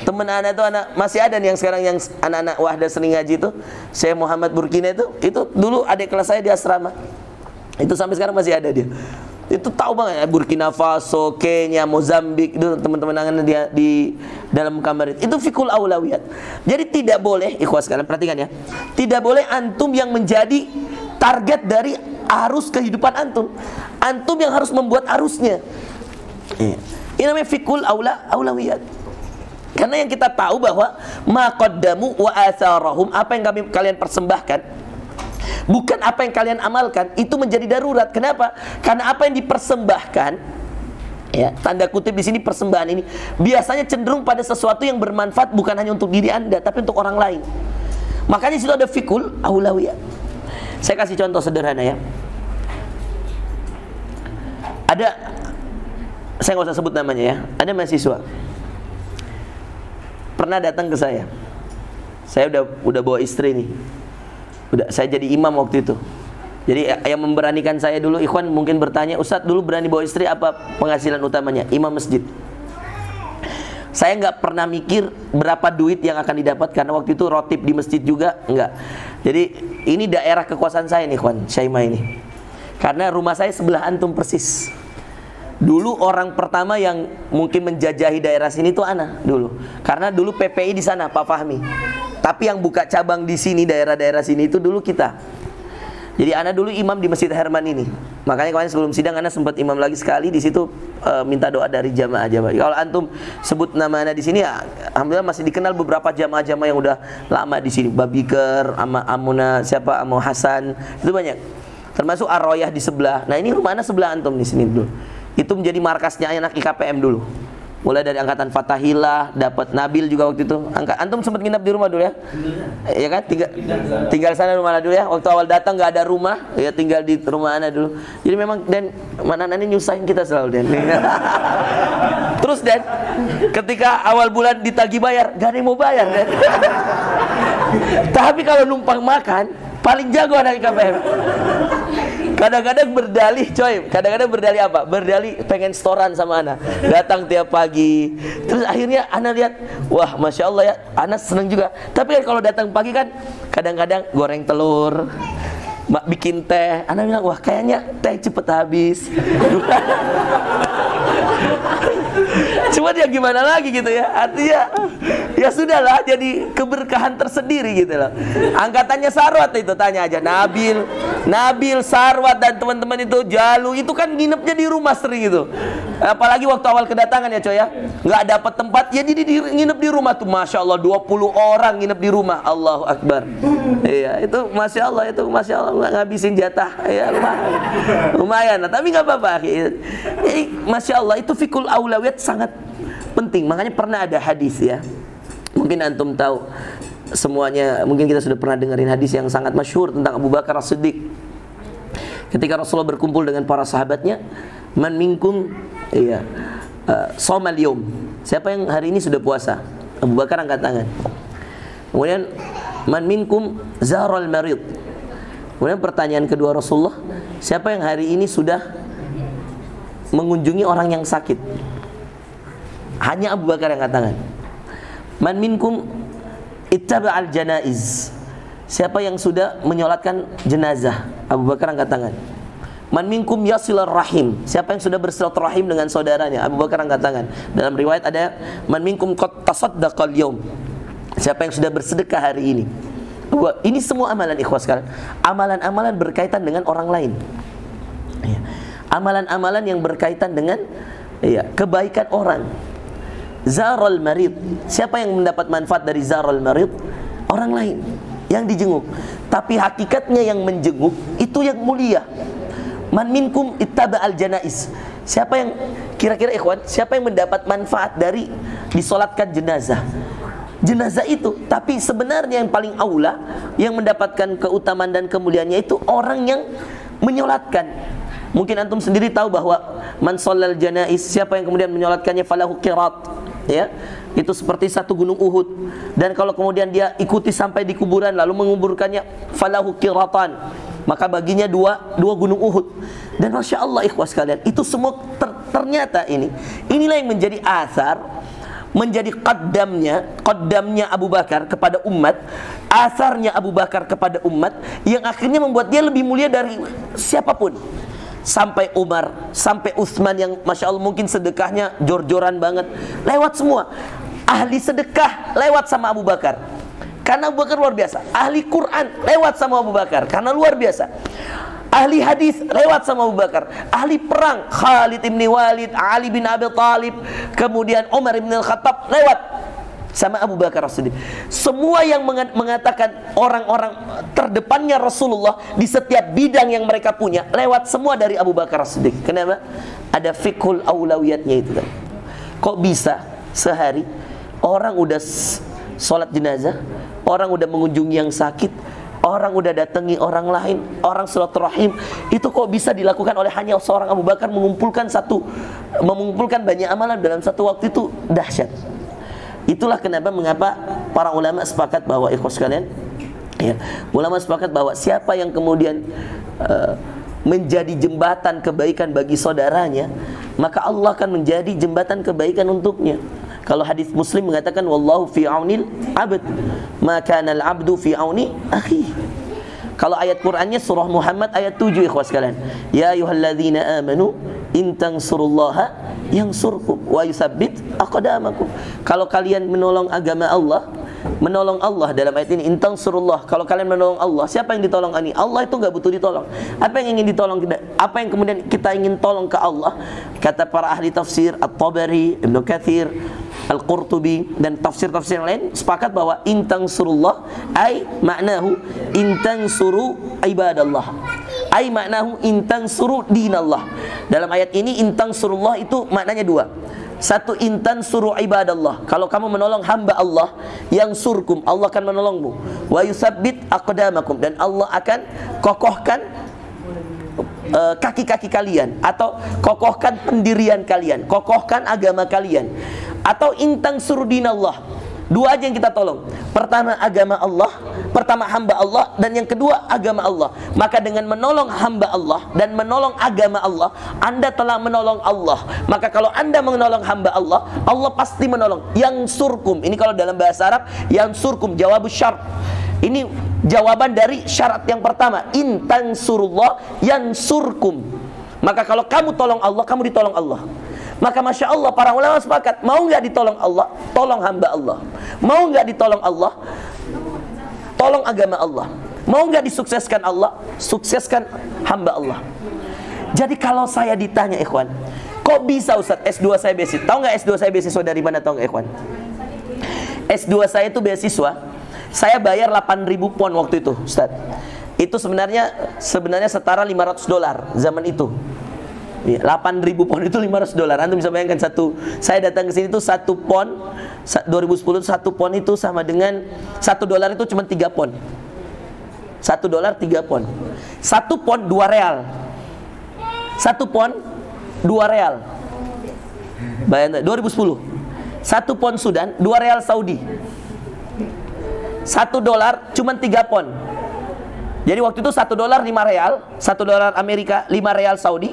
Teman anak itu masih ada nih yang sekarang yang anak-anak Wahda sering ngaji itu, Syekh Muhammad Burkina itu dulu adik kelas saya di asrama. Itu sampai sekarang masih ada dia. Itu tahu banget ya, Burkina Faso, Kenya, Mozambik, itu teman-teman anak dia di dalam kamar itu. Itu fikul aulawiyat. Jadi tidak boleh, ikhwas sekalian perhatikan ya. Tidak boleh antum yang menjadi target dari arus kehidupan antum. Antum yang harus membuat arusnya. Ini namanya fikul aulawiyat. Karena yang kita tahu bahwa ma qaddamu wa atharahum, apa yang kalian persembahkan, bukan apa yang kalian amalkan, itu menjadi darurat. Kenapa? Karena apa yang dipersembahkan, ya, tanda kutip di sini persembahan ini biasanya cenderung pada sesuatu yang bermanfaat bukan hanya untuk diri Anda, tapi untuk orang lain. Makanya situ ada fikul aulawiyah. Saya kasih contoh sederhana ya. Saya nggak usah sebut namanya ya. Ada mahasiswa pernah datang ke saya. Saya udah bawa istri nih. Saya jadi imam waktu itu. Jadi yang memberanikan saya dulu, ikhwan mungkin bertanya, Ustadz dulu berani bawa istri apa penghasilan utamanya? Imam masjid. Saya nggak pernah mikir berapa duit yang akan didapat, karena waktu itu rotib di masjid juga enggak. Jadi ini daerah kekuasaan saya nih, ikhwan, Syaimah ini. Karena rumah saya sebelah antum persis. Dulu orang pertama yang mungkin menjajahi daerah sini itu ana dulu. Karena dulu PPI di sana, Pak Fahmi. Tapi yang buka cabang di sini, daerah-daerah sini itu dulu kita. Jadi ana dulu imam di Masjid Herman ini. Makanya kemarin sebelum sidang ana sempat imam lagi sekali di situ, minta doa dari jamaah. Kalau antum sebut nama ana di sini, ya, alhamdulillah masih dikenal beberapa jamaah-jamaah yang udah lama di sini. Babiker, Amuna, siapa, Amu Hasan, itu banyak. Termasuk Ar-Royah di sebelah. Nah, ini rumah ana sebelah antum di sini dulu. Itu menjadi markasnya anak IKPM dulu. Mulai dari angkatan Fatahillah, dapat Nabil juga waktu itu. Antum sempat nginap di rumah dulu ya? Ya kan? Tinggal sana rumah dulu ya. Waktu awal datang nggak ada rumah, ya tinggal di rumah ana dulu. Jadi memang dan mana ini nyusahin kita selalu dan. Terus dan ketika awal bulan ditagih bayar, gak ada yang mau bayar dan. Tapi kalau numpang makan, paling jago anak IKPM. Kadang-kadang berdalih, coy. Kadang-kadang berdalih apa? Berdalih pengen setoran sama ana. Datang tiap pagi. Terus akhirnya ana lihat, wah, masya Allah ya, ana seneng juga. Tapi kan kalau datang pagi kan, kadang-kadang goreng telur, bikin teh. Ana bilang, wah, kayaknya teh cepet habis. Cuma ya gimana lagi gitu ya. Artinya ya sudahlah, jadi keberkahan tersendiri gitu loh. Angkatannya Sarwat itu, tanya aja Nabil, Sarwat dan teman-teman itu, Jalu itu kan nginepnya di rumah sering gitu. Apalagi waktu awal kedatangan ya coy ya, nggak dapat tempat ya, jadi nginep di rumah tuh, masya Allah 20 orang nginep di rumah. Allahu Akbar. Iya, itu masya Allah, nggak ngabisin jatah ya, lumayan. Nah, tapi nggak apa-apa. Jadi masya Allah, itu fikul aulawiyat sangat penting. Makanya pernah ada hadis ya, mungkin antum tahu semuanya, mungkin kita sudah pernah dengerin hadis yang sangat masyhur tentang Abu Bakar As-Siddiq. Ketika Rasulullah berkumpul dengan para sahabatnya, man minkum somal yom, siapa yang hari ini sudah puasa? Abu Bakar angkat tangan. Kemudian man minkum zaral marid. Kemudian pertanyaan kedua Rasulullah, siapa yang hari ini sudah mengunjungi orang yang sakit? Hanya Abu Bakar yang angkat tangan. Man minkum ittaba'al janaiz, siapa yang sudah menyolatkan jenazah? Abu Bakar angkat tangan. Man minkum yasilar rahim, siapa yang sudah bersilaturahim dengan saudaranya? Abu Bakar angkat tangan. Dalam riwayat ada man minkum qad tasaddaqal yaum, siapa yang sudah bersedekah hari ini? Ini semua amalan ikhwas sekalian, amalan-amalan berkaitan dengan orang lain. Amalan-amalan yang berkaitan dengan kebaikan orang. Zarul marid, siapa yang mendapat manfaat dari zarul marid? Orang lain yang dijenguk. Tapi hakikatnya yang menjenguk itu yang mulia. Man minkum ittaba'al janaiz, siapa yang kira-kira ikhwan, siapa yang mendapat manfaat dari disolatkan jenazah? Jenazah itu, tapi sebenarnya yang paling aula, yang mendapatkan keutamaan dan kemuliaannya itu orang yang menyolatkan. Mungkin antum sendiri tahu bahwa man shallal janaiz, siapa yang kemudian menyolatkannya, falahu qirat, ya, itu seperti satu gunung Uhud. Dan kalau kemudian dia ikuti sampai di kuburan lalu menguburkannya, falahu qiratan, maka baginya dua gunung Uhud. Dan masya Allah ikhwas kalian, itu semua ternyata inilah yang menjadi asar, menjadi qaddamnya Abu Bakar kepada umat, asarnya Abu Bakar kepada umat, yang akhirnya membuat dia lebih mulia dari siapapun. Sampai Umar, sampai Utsman yang masya Allah mungkin sedekahnya jor-joran banget, lewat semua. Ahli sedekah lewat sama Abu Bakar, karena Abu Bakar luar biasa. Ahli Quran lewat sama Abu Bakar, karena luar biasa. Ahli hadis lewat sama Abu Bakar. Ahli perang Khalid bin Walid, Ali bin Abi Thalib, kemudian Umar bin Al-Khattab lewat. sama Abu Bakar As-Siddiq. Semua yang mengatakan orang-orang terdepannya Rasulullah di setiap bidang yang mereka punya lewat semua dari Abu Bakar As-Siddiq. Kenapa? Ada fiqhul aulawiyatnya itu kan. Kok bisa sehari orang udah sholat jenazah, orang udah mengunjungi yang sakit, orang udah datangi orang lain, orang silaturahim, itu kok bisa dilakukan oleh hanya seorang Abu Bakar, mengumpulkan banyak amalan dalam satu waktu, itu dahsyat. Itulah mengapa para ulama sepakat bahwa ikhwas sekalian, ya, ulama sepakat bahwa siapa yang kemudian menjadi jembatan kebaikan bagi saudaranya, maka Allah akan menjadi jembatan kebaikan untuknya. Kalau hadis Muslim mengatakan wallahu fi aunil abd ma kana al abdu fi auni akhi. Kalau ayat Qur'annya surah Muhammad ayat 7 ikhwas sekalian, ya ayyuhalladzina amanu in tansurullaha yansurkum wa yusabbit aqdamakum. Kalau kalian menolong agama Allah, menolong Allah dalam ayat ini, in tansurullah, kalau kalian menolong Allah, siapa yang ditolong ini? Allah itu enggak butuh ditolong. Apa yang ingin ditolong kita? Apa yang kemudian kita ingin tolong ke Allah? Kata para ahli tafsir, At-Tabari, Ibnu Katsir, Al-Qurtubi dan tafsir-tafsir yang lain sepakat bahwa in tansurullah ay maknahu in tansuru ibadallah, ay maknahu in tansuru dinallah. Dalam ayat ini in tansurullah itu maknanya dua. Satu, in tansuru ibadallah, kalau kamu menolong hamba Allah, yang surkum, Allah akan menolongmu, wa yusabbit aqdamakum, dan Allah akan kokohkan kaki-kaki kalian, atau kokohkan pendirian kalian, kokohkan agama kalian. Atau intang surudinallah, dua aja yang kita tolong. Pertama agama Allah, pertama hamba Allah, dan yang kedua agama Allah. Maka dengan menolong hamba Allah dan menolong agama Allah, Anda telah menolong Allah. Maka kalau Anda menolong hamba Allah, Allah pasti menolong. Yang surkum, ini kalau dalam bahasa Arab, yang surkum jawab syarat. Ini jawaban dari syarat yang pertama, in tansurullah yansurkum. Maka kalau kamu tolong Allah, kamu ditolong Allah. Maka Masya Allah, para ulama sepakat, mau nggak ditolong Allah, tolong hamba Allah. Mau nggak ditolong Allah, tolong agama Allah. Mau nggak disukseskan Allah, sukseskan hamba Allah. Jadi kalau saya ditanya, ikhwan, kok bisa Ustaz S2 saya beasiswa? Tahu nggak S2 saya beasiswa dari mana, tahu nggak ikhwan? S2 saya itu beasiswa, saya bayar 8.000 pon waktu itu, Ustaz. Itu sebenarnya setara $500 zaman itu. 8.000 pon itu $500. Antum bisa bayangkan saya datang ke sini itu 1 pon 2010, 1 pon itu sama dengan $1 itu cuma 3 pon. $1 3 pon. 1 pon 2 real. 1 pon 2 real. Bayangkan 2010. 1 pon Sudan 2 real Saudi. $1 cuma 3 pon. Jadi waktu itu $1 5 real, $1 Amerika 5 real Saudi.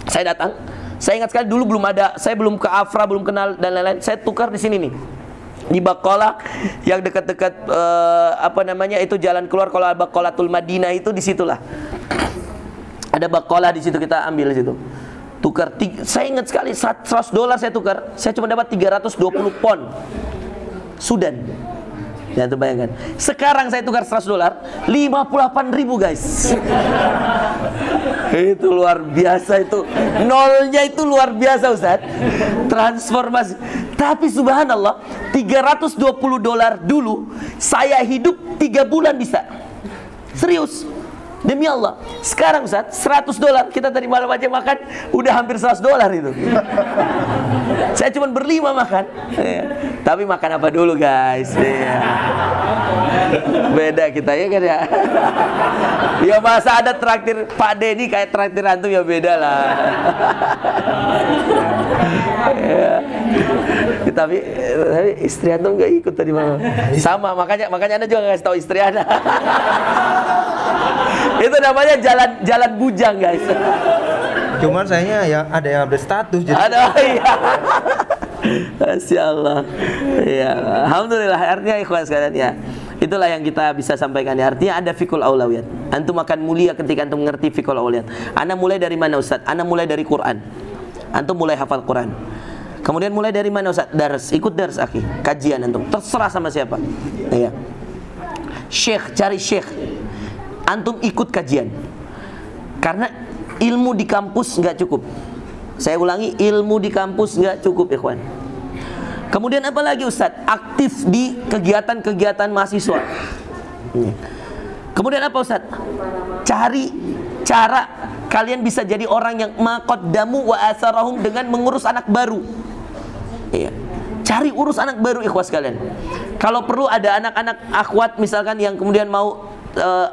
Saya datang, saya ingat sekali dulu saya belum ke Afra, belum kenal dan lain-lain. Saya tukar di sini nih, di Bakola yang dekat-dekat itu jalan keluar kalau Bakolatul Madinah itu, disitulah ada Bakola, di situ kita ambil di situ. Tukar, saya ingat sekali $100 saya tukar, saya cuma dapat 320 pon Sudan. Ya, itu bayangkan. Sekarang saya tukar $100, 58.000 guys. Itu luar biasa itu. Nolnya itu luar biasa Ustaz. Transformasi. Tapi subhanallah, $320 dulu saya hidup 3 bulan bisa. Serius. Demi Allah. Sekarang Ustaz, $100 kita tadi malam aja makan udah hampir $100 itu. Saya cuma berlima makan. Ya. Tapi makan apa dulu guys? Ya. Beda kita ya kan ya. Ya masa ada traktir Pak Denny kayak traktir antum, ya beda lah. Ya. Tapi istri antum nggak ikut tadi malam. Sama, makanya Anda juga nggak kasih tahu istri Anda. Itu namanya jalan bujang guys. Cuman sayangnya ya ada yang update status jadi. Ada, iya. Masya Allah. Ya, alhamdulillah. Artinya ikhwan sekalian ya, itulah yang kita bisa sampaikan ya. Artinya ada fikul aulawiyat. Antum akan mulia ketika antum mengerti fikul aulawiyat. Anda mulai dari mana Ustaz? Anda mulai dari Quran. Antum mulai hafal Quran. Kemudian mulai dari mana Ustaz? Dars, ikut dars akhi. Kajian antum. Terserah sama siapa. Ya. Syekh, cari syekh. Antum ikut kajian. Karena ilmu di kampus nggak cukup. Saya ulangi, ilmu di kampus nggak cukup ikhwan. Kemudian apa lagi Ustaz? Aktif di kegiatan-kegiatan mahasiswa. Kemudian apa Ustaz? Cari cara kalian bisa jadi orang yang maqaddamu wa asarahum dengan mengurus anak baru. Iya. Cari urus anak baru ikhwas kalian. Kalau perlu ada anak-anak akhwat misalkan yang kemudian mau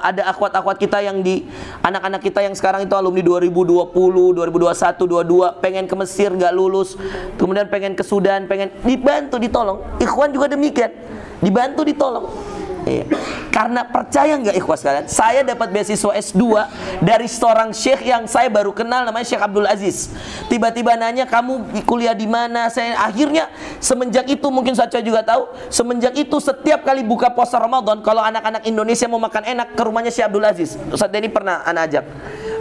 ada akhwat-akhwat kita yang di anak-anak kita yang sekarang itu alumni 2020, 2021, 22 pengen ke Mesir nggak lulus, kemudian pengen ke Sudan, pengen dibantu, ditolong. Ikhwan juga demikian, dibantu, ditolong. Iya. Karena percaya nggak ikhwas kalian, saya dapat beasiswa S2 dari seorang syekh yang saya baru kenal, namanya Syekh Abdul Aziz. Tiba-tiba nanya, kamu kuliah di mana? Saya akhirnya semenjak itu, mungkin saya juga tahu, semenjak itu setiap kali buka puasa Ramadan, kalau anak-anak Indonesia mau makan enak ke rumahnya Syekh Abdul Aziz. Ustaz Denny pernah anak ajak.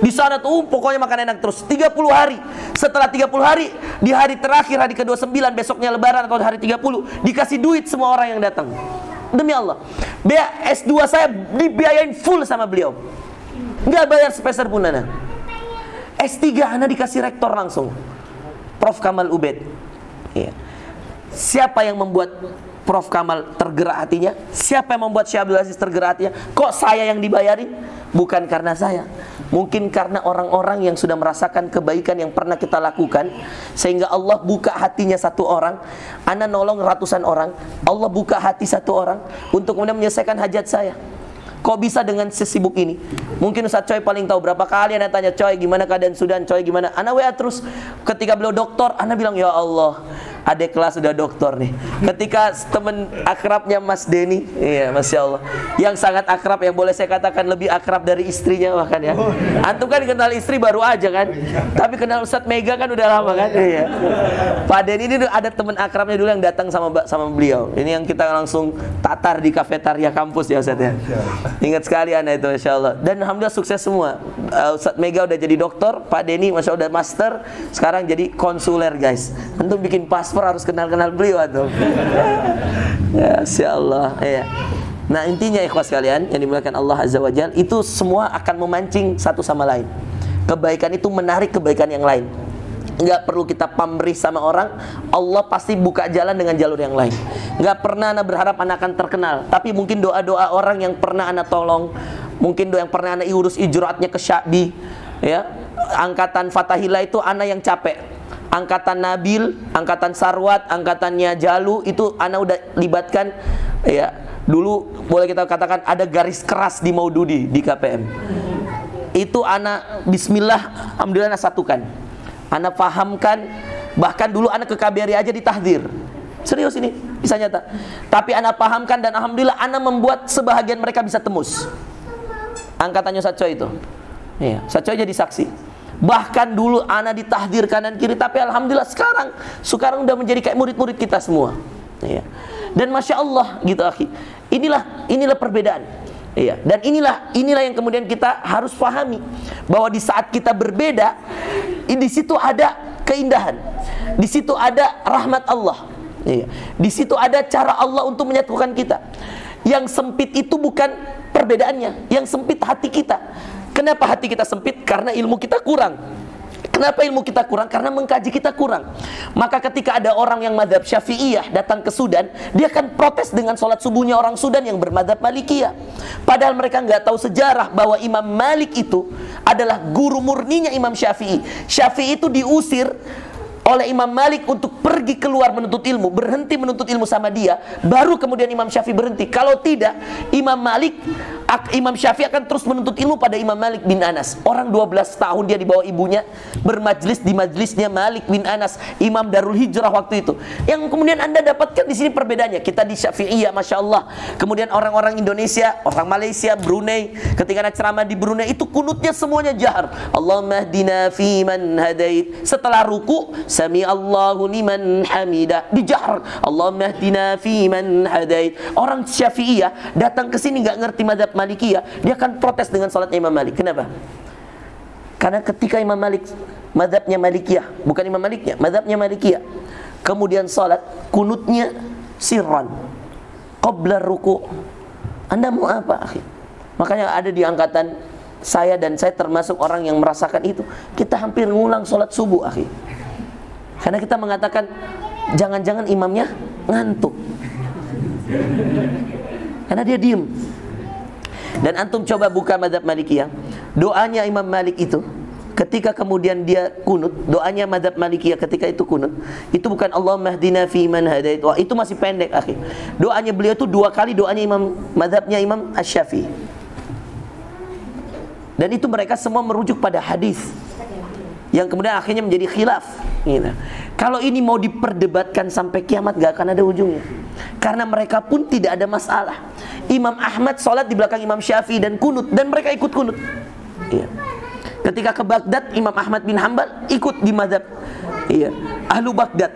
Di sana tuh pokoknya makan enak terus 30 hari. Setelah 30 hari, di hari terakhir, hari ke-29, besoknya lebaran atau hari 30, dikasih duit semua orang yang datang. Demi Allah, S2 saya dibiayain full sama beliau, nggak bayar sepeser pun Ana. S3 Ana dikasih rektor langsung, Prof. Kamal Ubed. Iya. Siapa yang membuat Prof. Kamal tergerak hatinya? Siapa yang membuat Syekh Abdul Aziz tergerak hatinya? Kok saya yang dibayarin? Bukan karena saya, mungkin karena orang-orang yang sudah merasakan kebaikan yang pernah kita lakukan, sehingga Allah buka hatinya satu orang. Ana nolong ratusan orang, Allah buka hati satu orang untuk kemudian menyelesaikan hajat saya. Kok bisa dengan sesibuk ini? Mungkin Ustaz Coy paling tahu. Berapa kali Ana tanya, Coy gimana keadaan Sudan, Coy gimana? Ana WA terus. Ketika beliau doktor, Ana bilang, ya Allah, adik kelas sudah doktor nih. Ketika teman akrabnya Mas Denny, iya Masya Allah, yang sangat akrab, yang boleh saya katakan lebih akrab dari istrinya bahkan ya. Antum kan kenal istri baru aja kan, tapi kenal Ustadz Mega kan udah lama kan. Iya. Pak Denny ini ada teman akrabnya dulu yang datang sama beliau. Ini yang kita langsung tatar di kafetaria kampus ya Ustadz ya. Ingat sekali Anda itu Masya Allah. Dan Alhamdulillah sukses semua. Ustadz Mega udah jadi dokter, Pak Denny Masya Allah udah master, sekarang jadi konsuler guys. Antum bikin paspor harus kenal-kenal beliau atau ya Masya Allah ya. Nah intinya ikhwas kalian yang dimuliakan Allah Azza wa Jalla, itu semua akan memancing satu sama lain. Kebaikan itu menarik kebaikan yang lain. Nggak perlu kita pamrih sama orang, Allah pasti buka jalan dengan jalur yang lain. Nggak pernah Ana berharap Ana akan terkenal, tapi mungkin doa-doa orang yang pernah Ana tolong, mungkin doa yang pernah Ana urus ijraatnya ke Syabi ya, angkatan Fatahillah itu Ana yang capek. Angkatan Nabil, angkatan Sarwat, angkatannya Jalu, itu Ana udah libatkan ya. Dulu boleh kita katakan ada garis keras di Maududi di KPM. Itu Ana bismillah, alhamdulillah Ana satukan. Ana pahamkan, bahkan dulu Ana ke KBRI aja ditahdir. Serius ini, bisa nyata. Tapi Ana pahamkan dan alhamdulillah Ana membuat sebahagian mereka bisa tembus. Angkatannya Satcoy itu. Iya, Satcoy jadi saksi. Bahkan dulu Ana ditahdir kanan kiri, tapi alhamdulillah sekarang udah menjadi kayak murid-murid kita semua. Iya. Dan Masya Allah gitu akhi. Inilah perbedaan. Iya. Dan inilah yang kemudian kita harus pahami, bahwa di saat kita berbeda, di situ ada keindahan. Di situ ada rahmat Allah. Iya. Di situ ada cara Allah untuk menyatukan kita. Yang sempit itu bukan perbedaannya, yang sempit hati kita. Kenapa hati kita sempit? Karena ilmu kita kurang. Kenapa ilmu kita kurang? Karena mengkaji kita kurang. Maka ketika ada orang yang mazhab Syafi'iyah datang ke Sudan, dia akan protes dengan sholat subuhnya orang Sudan yang bermadzhab Malikiyah. Padahal mereka nggak tahu sejarah bahwa Imam Malik itu adalah guru murninya Imam Syafi'i. Syafi'i itu diusir oleh Imam Malik untuk pergi keluar menuntut ilmu, berhenti menuntut ilmu sama dia, baru kemudian Imam Syafi'i berhenti. Kalau tidak, Imam Syafi'i akan terus menuntut ilmu pada Imam Malik bin Anas. Orang 12 tahun dia dibawa ibunya bermajlis di majlisnya Malik bin Anas, Imam Darul Hijrah waktu itu. Yang kemudian Anda dapatkan di sini perbedaannya. Kita di Syafi'iyah, Masya Allah. Kemudian orang-orang Indonesia, orang Malaysia, Brunei, ketika ada ceramah di Brunei itu kunutnya semuanya jahar. Allahumma hdina fi man hadait. Setelah ruku, Sami Allahu liman hamidah, dijahr. Allahumma hdina fi man hadait. Orang Syafi'iyah datang ke sini nggak ngerti mazhab Malikiyah, dia akan protes dengan salatnya Imam Malik. Kenapa? Karena ketika Imam Malik mazhabnya Malikiyah, bukan Imam Maliknya, mazhabnya Malikiyah, kemudian salat kunutnya sirran qabla ruku'. Anda mau apa, akhi? Makanya ada di angkatan saya, dan saya termasuk orang yang merasakan itu. Kita hampir ngulang salat subuh, akhi. Karena kita mengatakan jangan-jangan imamnya ngantuk. Karena dia diem. Dan antum coba buka mazhab Malikiyah, doanya Imam Malik itu ketika kemudian dia kunut, doanya mazhab Malikiyah ketika itu kunut, itu bukan Allahumma hdina fi man hadait. Wah, itu masih pendek, akhi. Doanya beliau itu 2 kali doanya mazhabnya Imam Asy-Syafi'i. Dan itu mereka semua merujuk pada hadis yang kemudian akhirnya menjadi khilaf. Gitu. Kalau ini mau diperdebatkan sampai kiamat gak akan ada ujungnya. Karena mereka pun tidak ada masalah. Imam Ahmad sholat di belakang Imam Syafi'i dan kunut, dan mereka ikut kunut. Iya. Ketika ke Baghdad, Imam Ahmad bin Hanbal ikut di mazhab Ahlu Baghdad.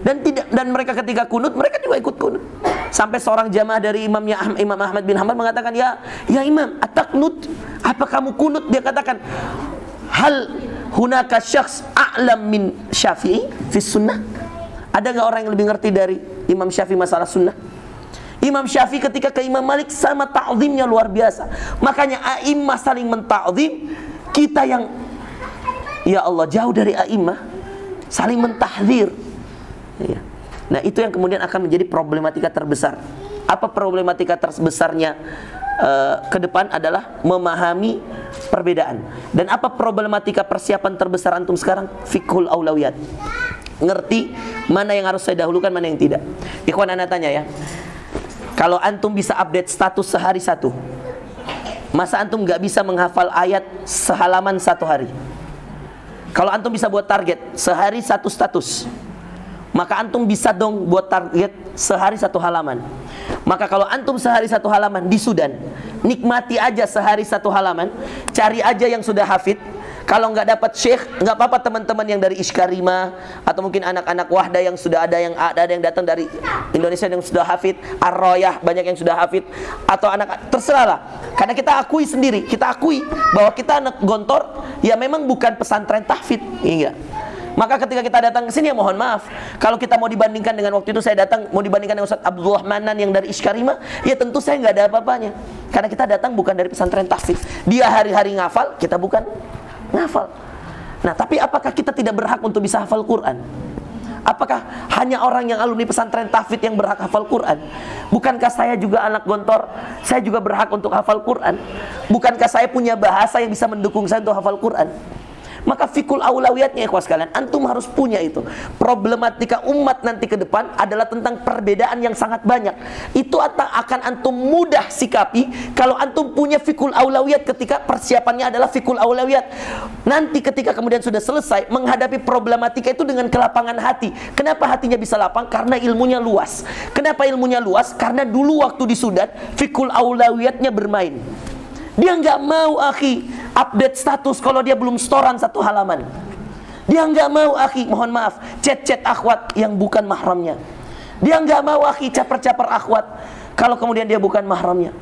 Dan mereka ketika kunut, mereka juga ikut kunut. Sampai seorang jamaah dari Imam Ahmad bin Hanbal mengatakan, ya Imam, ataknut? Apa kamu kunut? Dia katakan, hal hunaka syakhs a'lam min Syafi'i fi sunnah? Ada nggak orang yang lebih ngerti dari Imam Syafi'i masalah sunnah? Imam Syafi'i ketika ke Imam Malik sama ta'zimnya luar biasa. Makanya a'immah saling menta'zim. Kita yang ya Allah jauh dari a'immah saling mentahdzir. Ya. Nah, itu yang kemudian akan menjadi problematika terbesar. Apa problematika terbesarnya ke depan adalah memahami perbedaan. Dan apa problematika persiapan terbesar antum sekarang? Fiqhul aulawiyat. Ngerti mana yang harus saya dahulukan, mana yang tidak. Ikhwan, ana tanya ya, kalau antum bisa update status sehari satu, masa antum gak bisa menghafal ayat sehalaman 1 hari? Kalau antum bisa buat target sehari 1 status, maka antum bisa dong buat target sehari 1 halaman. Maka kalau antum sehari 1 halaman di Sudan, nikmati aja sehari 1 halaman, cari aja yang sudah hafid. Kalau nggak dapat syekh, nggak apa-apa, teman-teman yang dari Ishkarima atau mungkin anak-anak Wahda yang sudah ada yang datang dari Indonesia yang sudah hafid, Ar-Royah banyak yang sudah hafid, atau anak, terserahlah. Karena kita akui sendiri, kita akui bahwa kita anak Gontor ya memang bukan pesantren tahfidz, iya. Maka ketika kita datang ke sini ya mohon maaf, kalau kita mau dibandingkan dengan waktu itu saya datang, mau dibandingkan dengan Ustaz Abdullah Manan yang dari Ishkarima, ya tentu saya nggak ada apa-apanya. Karena kita datang bukan dari pesantren tahfidz. Dia hari-hari ngafal, kita bukan ngafal. Nah, tapi apakah kita tidak berhak untuk bisa hafal Quran? Apakah hanya orang yang alumni pesantren tahfidz yang berhak hafal Quran? Bukankah saya juga anak Gontor? Saya juga berhak untuk hafal Quran. Bukankah saya punya bahasa yang bisa mendukung saya untuk hafal Quran? Maka fikul aulawiyatnya, ikhwas sekalian, antum harus punya itu. Problematika umat nanti ke depan adalah tentang perbedaan yang sangat banyak. Itu akan antum mudah sikapi kalau antum punya fikul aulawiyat ketika persiapannya adalah fikul aulawiyat. Nanti ketika kemudian sudah selesai menghadapi problematika itu dengan kelapangan hati. Kenapa hatinya bisa lapang? Karena ilmunya luas. Kenapa ilmunya luas? Karena dulu waktu di Sudan fikul aulawiyatnya bermain. Dia nggak mau, akhi, update status kalau dia belum setoran 1 halaman. Dia nggak mau, akhi, mohon maaf, chat-chat akhwat yang bukan mahramnya. Dia nggak mau, akhi, caper-caper akhwat kalau kemudian dia bukan mahramnya.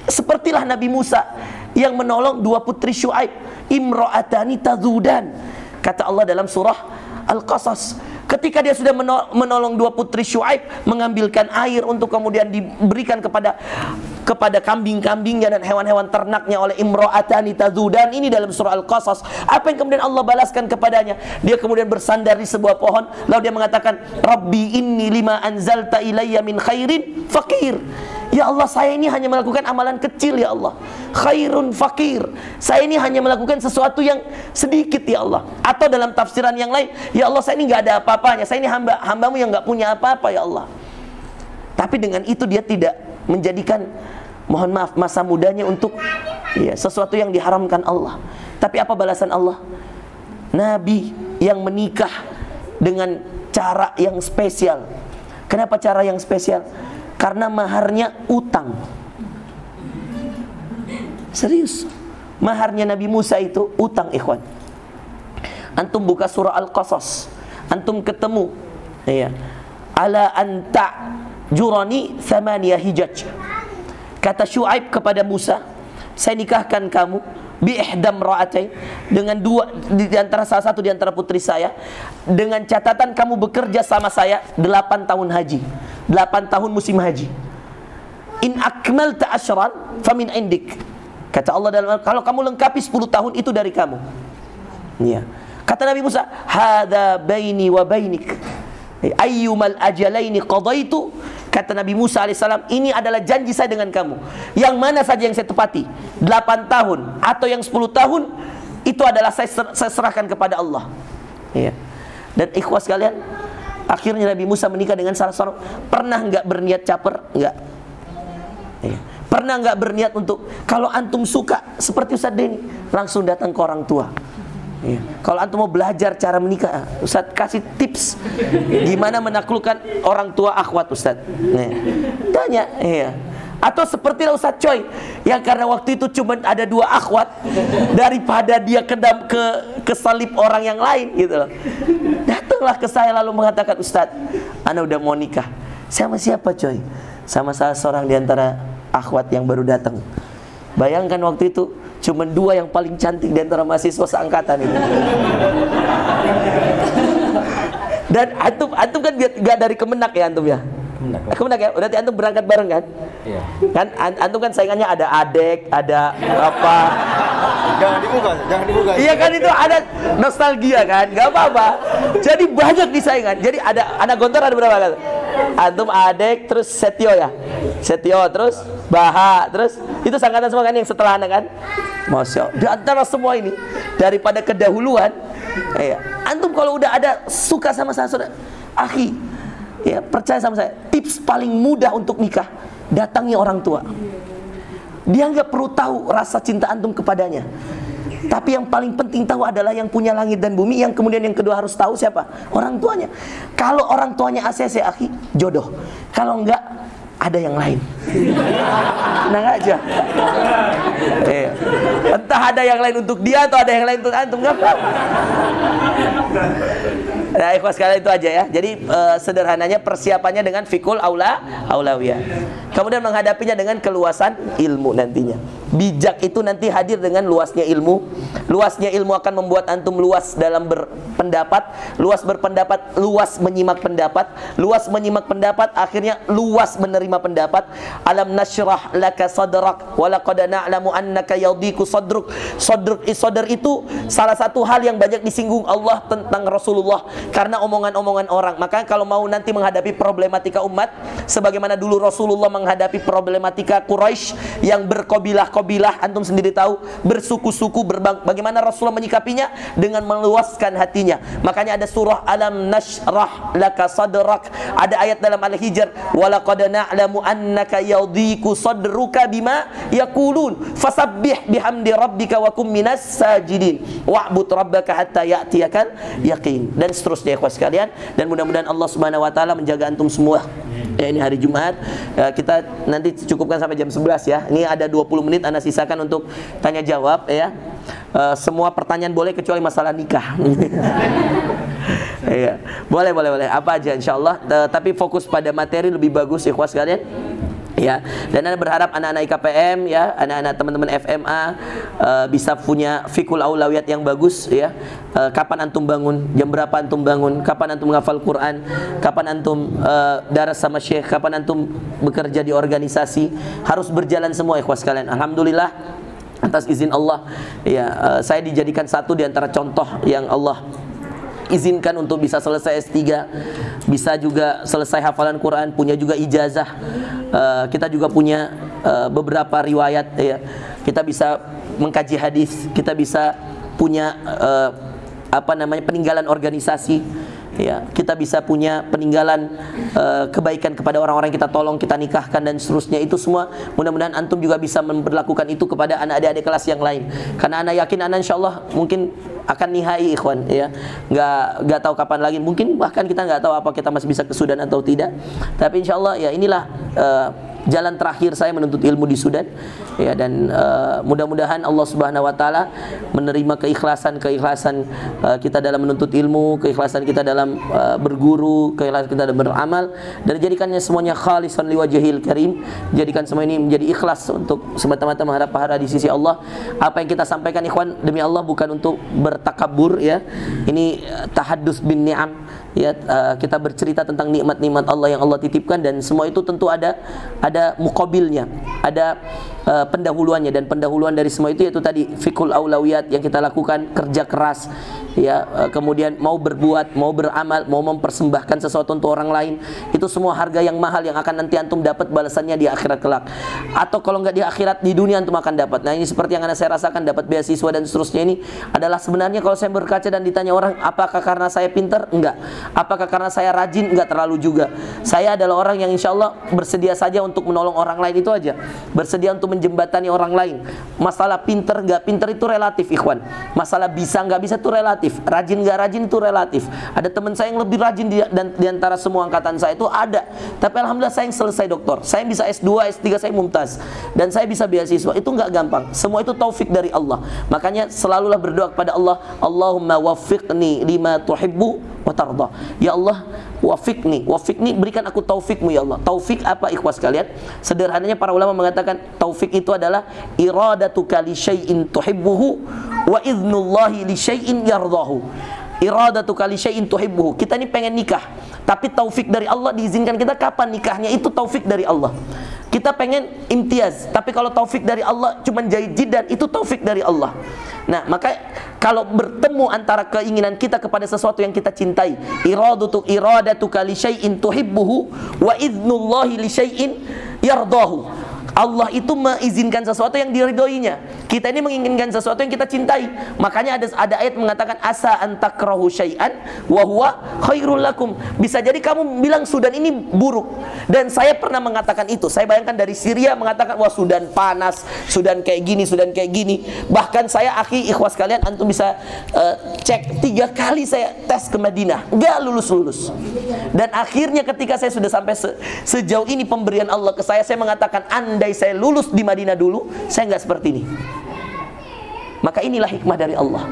Sepertilah Nabi Musa yang menolong 2 putri Syuaib, imra'atani tazudan. Kata Allah dalam surah Al-Qasas, ketika dia sudah menolong 2 putri Syuaib, mengambilkan air untuk kemudian diberikan kepada kambing-kambingnya dan hewan-hewan ternaknya oleh imra'atani tazudan, ini dalam surah Al-Qasas. Apa yang kemudian Allah balaskan kepadanya? Dia kemudian bersandar di sebuah pohon, lalu dia mengatakan, Rabbi inni lima anzalta ilayya min khairin fakir. Ya Allah, saya ini hanya melakukan amalan kecil ya Allah, khairun fakir. Saya ini hanya melakukan sesuatu yang sedikit ya Allah. Atau dalam tafsiran yang lain, ya Allah, saya ini nggak ada apa-apanya, saya ini hambamu yang nggak punya apa-apa ya Allah. Tapi dengan itu dia tidak menjadikan, mohon maaf, masa mudanya untuk sesuatu yang diharamkan Allah. Tapi apa balasan Allah? Nabi yang menikah dengan cara yang spesial. Kenapa cara yang spesial? Karena maharnya utang. Serius, maharnya Nabi Musa itu utang, ikhwan. Antum buka surah Al-Qasas, antum ketemu ala anta jurani thamaniyah hijaj. Kata Syuaib kepada Musa, saya nikahkan kamu bi ihdam ra'atain, dengan 2 di antara salah satu di antara putri saya, dengan catatan kamu bekerja sama saya 8 tahun haji, 8 tahun musim haji. In akmalta asyran famin indik. Kata Allah dalam, kalau kamu lengkapi 10 tahun itu dari kamu. Ya. Kata Nabi Musa, hadza baini wa bainik. Ayyumal ajalaini qadaitu, kata Nabi Musa alaihissalam, ini adalah janji saya dengan kamu. Yang mana saja yang saya tepati, 8 tahun atau yang 10 tahun, itu adalah saya serahkan kepada Allah. Ya. Dan ikhwas sekalian, akhirnya Nabi Musa menikah dengan salah seorang. Pernah nggak berniat caper? Nggak. Ya. Pernah nggak berniat untuk, kalau antum suka seperti Ustadz Denny, langsung datang ke orang tua. Ya. Kalau antum mau belajar cara menikah, Ustadz kasih tips gimana menaklukkan orang tua akhwat Ustadz. Nah, tanya, ya. Atau seperti Ustadz Coy, yang karena waktu itu cuma ada 2 akhwat, daripada dia kesalip orang yang lain gitu loh. Datanglah ke saya lalu mengatakan, Ustadz, ana udah mau nikah. Sama siapa Coy? Sama salah seorang di antara akhwat yang baru datang. Bayangkan waktu itu cuma 2 yang paling cantik di antara mahasiswa seangkatan itu. Dan antum kan gak dari Kemenak ya antum ya? Kemenak ya? Berarti antum berangkat bareng kan? Iya. Kan antum kan saingannya ada adek, ada apa? Jangan dibuka. Iya kan, itu ada nostalgia kan? Gak apa-apa. Jadi banyak disaingan. Jadi ada anak Gontor ada berapa kan? Antum adek, terus Setio ya? Setio, terus Baha, terus itu sangkatan semua kan yang setelah anak kan? Masya Allah. Di antara semua ini, daripada kedahuluan, ya, antum kalau udah ada suka sama saudara, akhi, ya, percaya sama saya, tips paling mudah untuk nikah, datangi orang tua. Dia nggak perlu tahu rasa cinta antum kepadanya, tapi yang paling penting tahu adalah yang punya langit dan bumi. Yang kemudian yang kedua harus tahu siapa? Orang tuanya. Kalau orang tuanya ACC, akhi, jodoh. Kalau enggak, ada yang lain. Tenang aja. Entah ada yang lain untuk dia atau ada yang lain untuk antum, nggak apa. Nah, ikhwas sekalian, itu aja ya. Jadi sederhananya persiapannya dengan fikul aulawiyah. Kemudian menghadapinya dengan keluasan ilmu nantinya. Bijak itu nanti hadir dengan luasnya ilmu. Luasnya ilmu akan membuat antum luas dalam berpendapat, luas berpendapat, luas menyimak pendapat, luas menyimak pendapat, akhirnya luas menerima pendapat. Alam nasyrah laka sadrak wa laqad na'lamu annaka yadhiku sadruk. Sadr itu salah satu hal yang banyak disinggung Allah tentang Rasulullah karena omongan-omongan orang. Maka kalau mau nanti menghadapi problematika umat, sebagaimana dulu Rasulullah menghadapi problematika Quraisy yang berkobilah-kobilah, antum sendiri tahu, bersuku-suku, bagaimana Rasulullah menyikapinya dengan meluaskan hatinya. Makanya ada surah Alam nasyrah laka sadrak, ada ayat dalam Al-Hijr, wa laqad na'lamu annaka yadhiku sadruka bima yaqulun fasabbih bihamdi rabbika wa kum minas sajidin wa'bud rabbaka hatta ya'tiyakal yaqin, dan seterusnya ikhwas sekalian. Dan mudah-mudahan Allah Subhanahu wa taala menjaga antum semua. Ya, ini hari Jumat, kita nanti cukupkan sampai jam 11 ya. Ini ada 20 menit Anda sisakan untuk tanya jawab ya. Semua pertanyaan boleh kecuali masalah nikah. Iya, boleh. Apa aja insyaallah, tapi fokus pada materi lebih bagus ikhwas sekalian. Ya, dan Anda berharap anak-anak IKPM ya, anak-anak teman-teman FMA bisa punya fikul aulawiyat yang bagus ya. Kapan antum bangun, jam berapa antum bangun, kapan antum menghafal Quran, kapan antum daras sama syekh, kapan antum bekerja di organisasi, harus berjalan semua ikhwas sekalian. Alhamdulillah atas izin Allah ya, saya dijadikan satu di antara contoh yang Allah izinkan untuk bisa selesai S3, bisa juga selesai hafalan Quran, punya juga ijazah. Kita juga punya beberapa riwayat ya. Kita bisa mengkaji hadis, kita bisa punya peninggalan organisasi ya. Kita bisa punya peninggalan kebaikan kepada orang-orang yang kita tolong, kita nikahkan dan seterusnya. Itu semua mudah-mudahan antum juga bisa memperlakukan itu kepada anak-adik kelas yang lain. Karena anak yakin anak insyaallah mungkin akan nihai ikhwan ya, nggak tahu kapan lagi, mungkin bahkan kita nggak tahu apa kita masih bisa ke Sudan atau tidak. Tapi insyaallah ya inilah jalan terakhir saya menuntut ilmu di Sudan ya. Dan mudah-mudahan Allah Subhanahu wa taala menerima keikhlasan kita dalam menuntut ilmu, keikhlasan kita dalam berguru, keikhlasan kita dalam beramal, dan jadikannya semuanya khalisan liwajhil karim. Jadikan semua ini menjadi ikhlas untuk semata-mata mengharap pahala di sisi Allah. Apa yang kita sampaikan ikhwan demi Allah bukan untuk bertakabur ya. Ini tahaddus bin ni'am ya, kita bercerita tentang nikmat-nikmat Allah yang Allah titipkan, dan semua itu tentu ada muqabilnya, ada pendahuluannya, dan pendahuluan dari semua itu yaitu tadi fikul aulawiyat yang kita lakukan, kerja keras ya, kemudian mau berbuat, mau beramal, mau mempersembahkan sesuatu untuk orang lain, itu semua harga yang mahal yang akan nanti antum dapat balasannya di akhirat kelak. Atau kalau nggak di akhirat, di dunia antum akan dapat. Nah, ini seperti yang saya rasakan, dapat beasiswa dan seterusnya, ini adalah sebenarnya kalau saya berkaca dan ditanya orang, apakah karena saya pintar? Enggak. Apakah karena saya rajin? Enggak terlalu juga. Saya adalah orang yang insya Allah bersedia saja untuk menolong orang lain, itu aja. Bersedia untuk menjembatani orang lain. Masalah pintar nggak pintar itu relatif, ikhwan. Masalah bisa nggak bisa itu relatif. Rajin nggak rajin itu relatif. Ada teman saya yang lebih rajin di antara semua angkatan saya itu ada. Tapi alhamdulillah saya yang selesai doktor. Saya bisa S2, S3, saya mumtaz. Dan saya bisa beasiswa. Itu nggak gampang. Semua itu taufik dari Allah. Makanya selalulah berdoa kepada Allah, Allahumma waffiqni lima tuhibbu wa tarda. Ya Allah, wafiqni, berikan aku taufikmu ya Allah. Taufik apa ikhwas kalian? Sederhananya para ulama mengatakan taufik itu adalah iradatuka li syai'in tuhibbuhu wa idnullahi li syai'in yardahu. Iradatuka li syai'in tuhibbuhu. Kita ini pengen nikah, tapi taufik dari Allah diizinkan kita kapan nikahnya, itu taufik dari Allah. Kita pengen imtiaz, tapi kalau taufik dari Allah cuma jahit jidat, itu taufik dari Allah. Nah, maka kalau bertemu antara keinginan kita kepada sesuatu yang kita cintai, iradatuka li syai'in tuhibbuhu wa idnullahi li syai'in yardahu. Allah itu mengizinkan sesuatu yang diridhoinya. Kita ini menginginkan sesuatu yang kita cintai. Makanya ada ayat mengatakan asa antakrahu syai'an wa huwa khairul lakum. Bisa jadi kamu bilang Sudan ini buruk, dan saya pernah mengatakan itu. Saya bayangkan dari Syria mengatakan wah Sudan panas, Sudan kayak gini, Sudan kayak gini. Bahkan saya ikhwas kalian, antum bisa cek 3 kali saya tes ke Madinah, nggak lulus. Dan akhirnya ketika saya sudah sampai sejauh ini pemberian Allah ke saya mengatakan andai saya lulus di Madinah dulu, saya nggak seperti ini. Maka inilah hikmah dari Allah.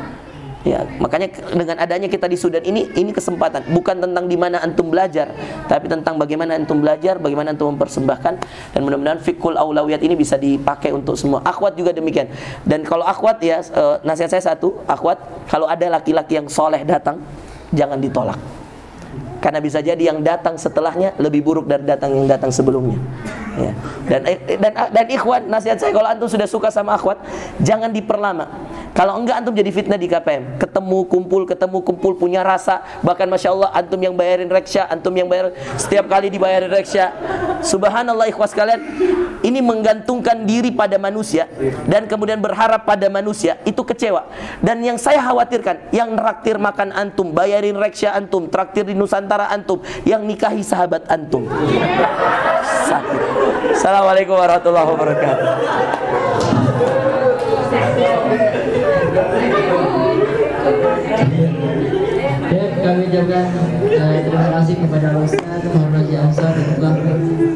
Ya, makanya dengan adanya kita di Sudan ini kesempatan. Bukan tentang di mana antum belajar, tapi tentang bagaimana antum belajar, bagaimana antum mempersembahkan. Dan mudah-mudahan fikul aulawiyat ini bisa dipakai untuk semua. Akhwat juga demikian. Dan kalau akhwat ya, nasihat saya satu, akhwat, kalau ada laki-laki yang soleh datang, jangan ditolak. Karena bisa jadi yang datang setelahnya lebih buruk dari yang datang sebelumnya. Ya. Dan ikhwan, nasihat saya kalau antum sudah suka sama akhwat, jangan diperlama. Kalau enggak antum jadi fitnah di KPM. Ketemu kumpul punya rasa. Bahkan Masya Allah antum yang bayarin reksya, antum yang bayar setiap kali dibayarin reksya. Subhanallah ikhwas kalian, ini menggantungkan diri pada manusia dan kemudian berharap pada manusia, itu kecewa. Dan yang saya khawatirkan, yang traktir makan antum, bayarin reksya antum, traktir di Nusantara antum, yang nikahi sahabat antum. Sakit. Assalamualaikum warahmatullahi wabarakatuh. Kami ucapkan terima kasih kepada Ustaz Muhammad Ansar.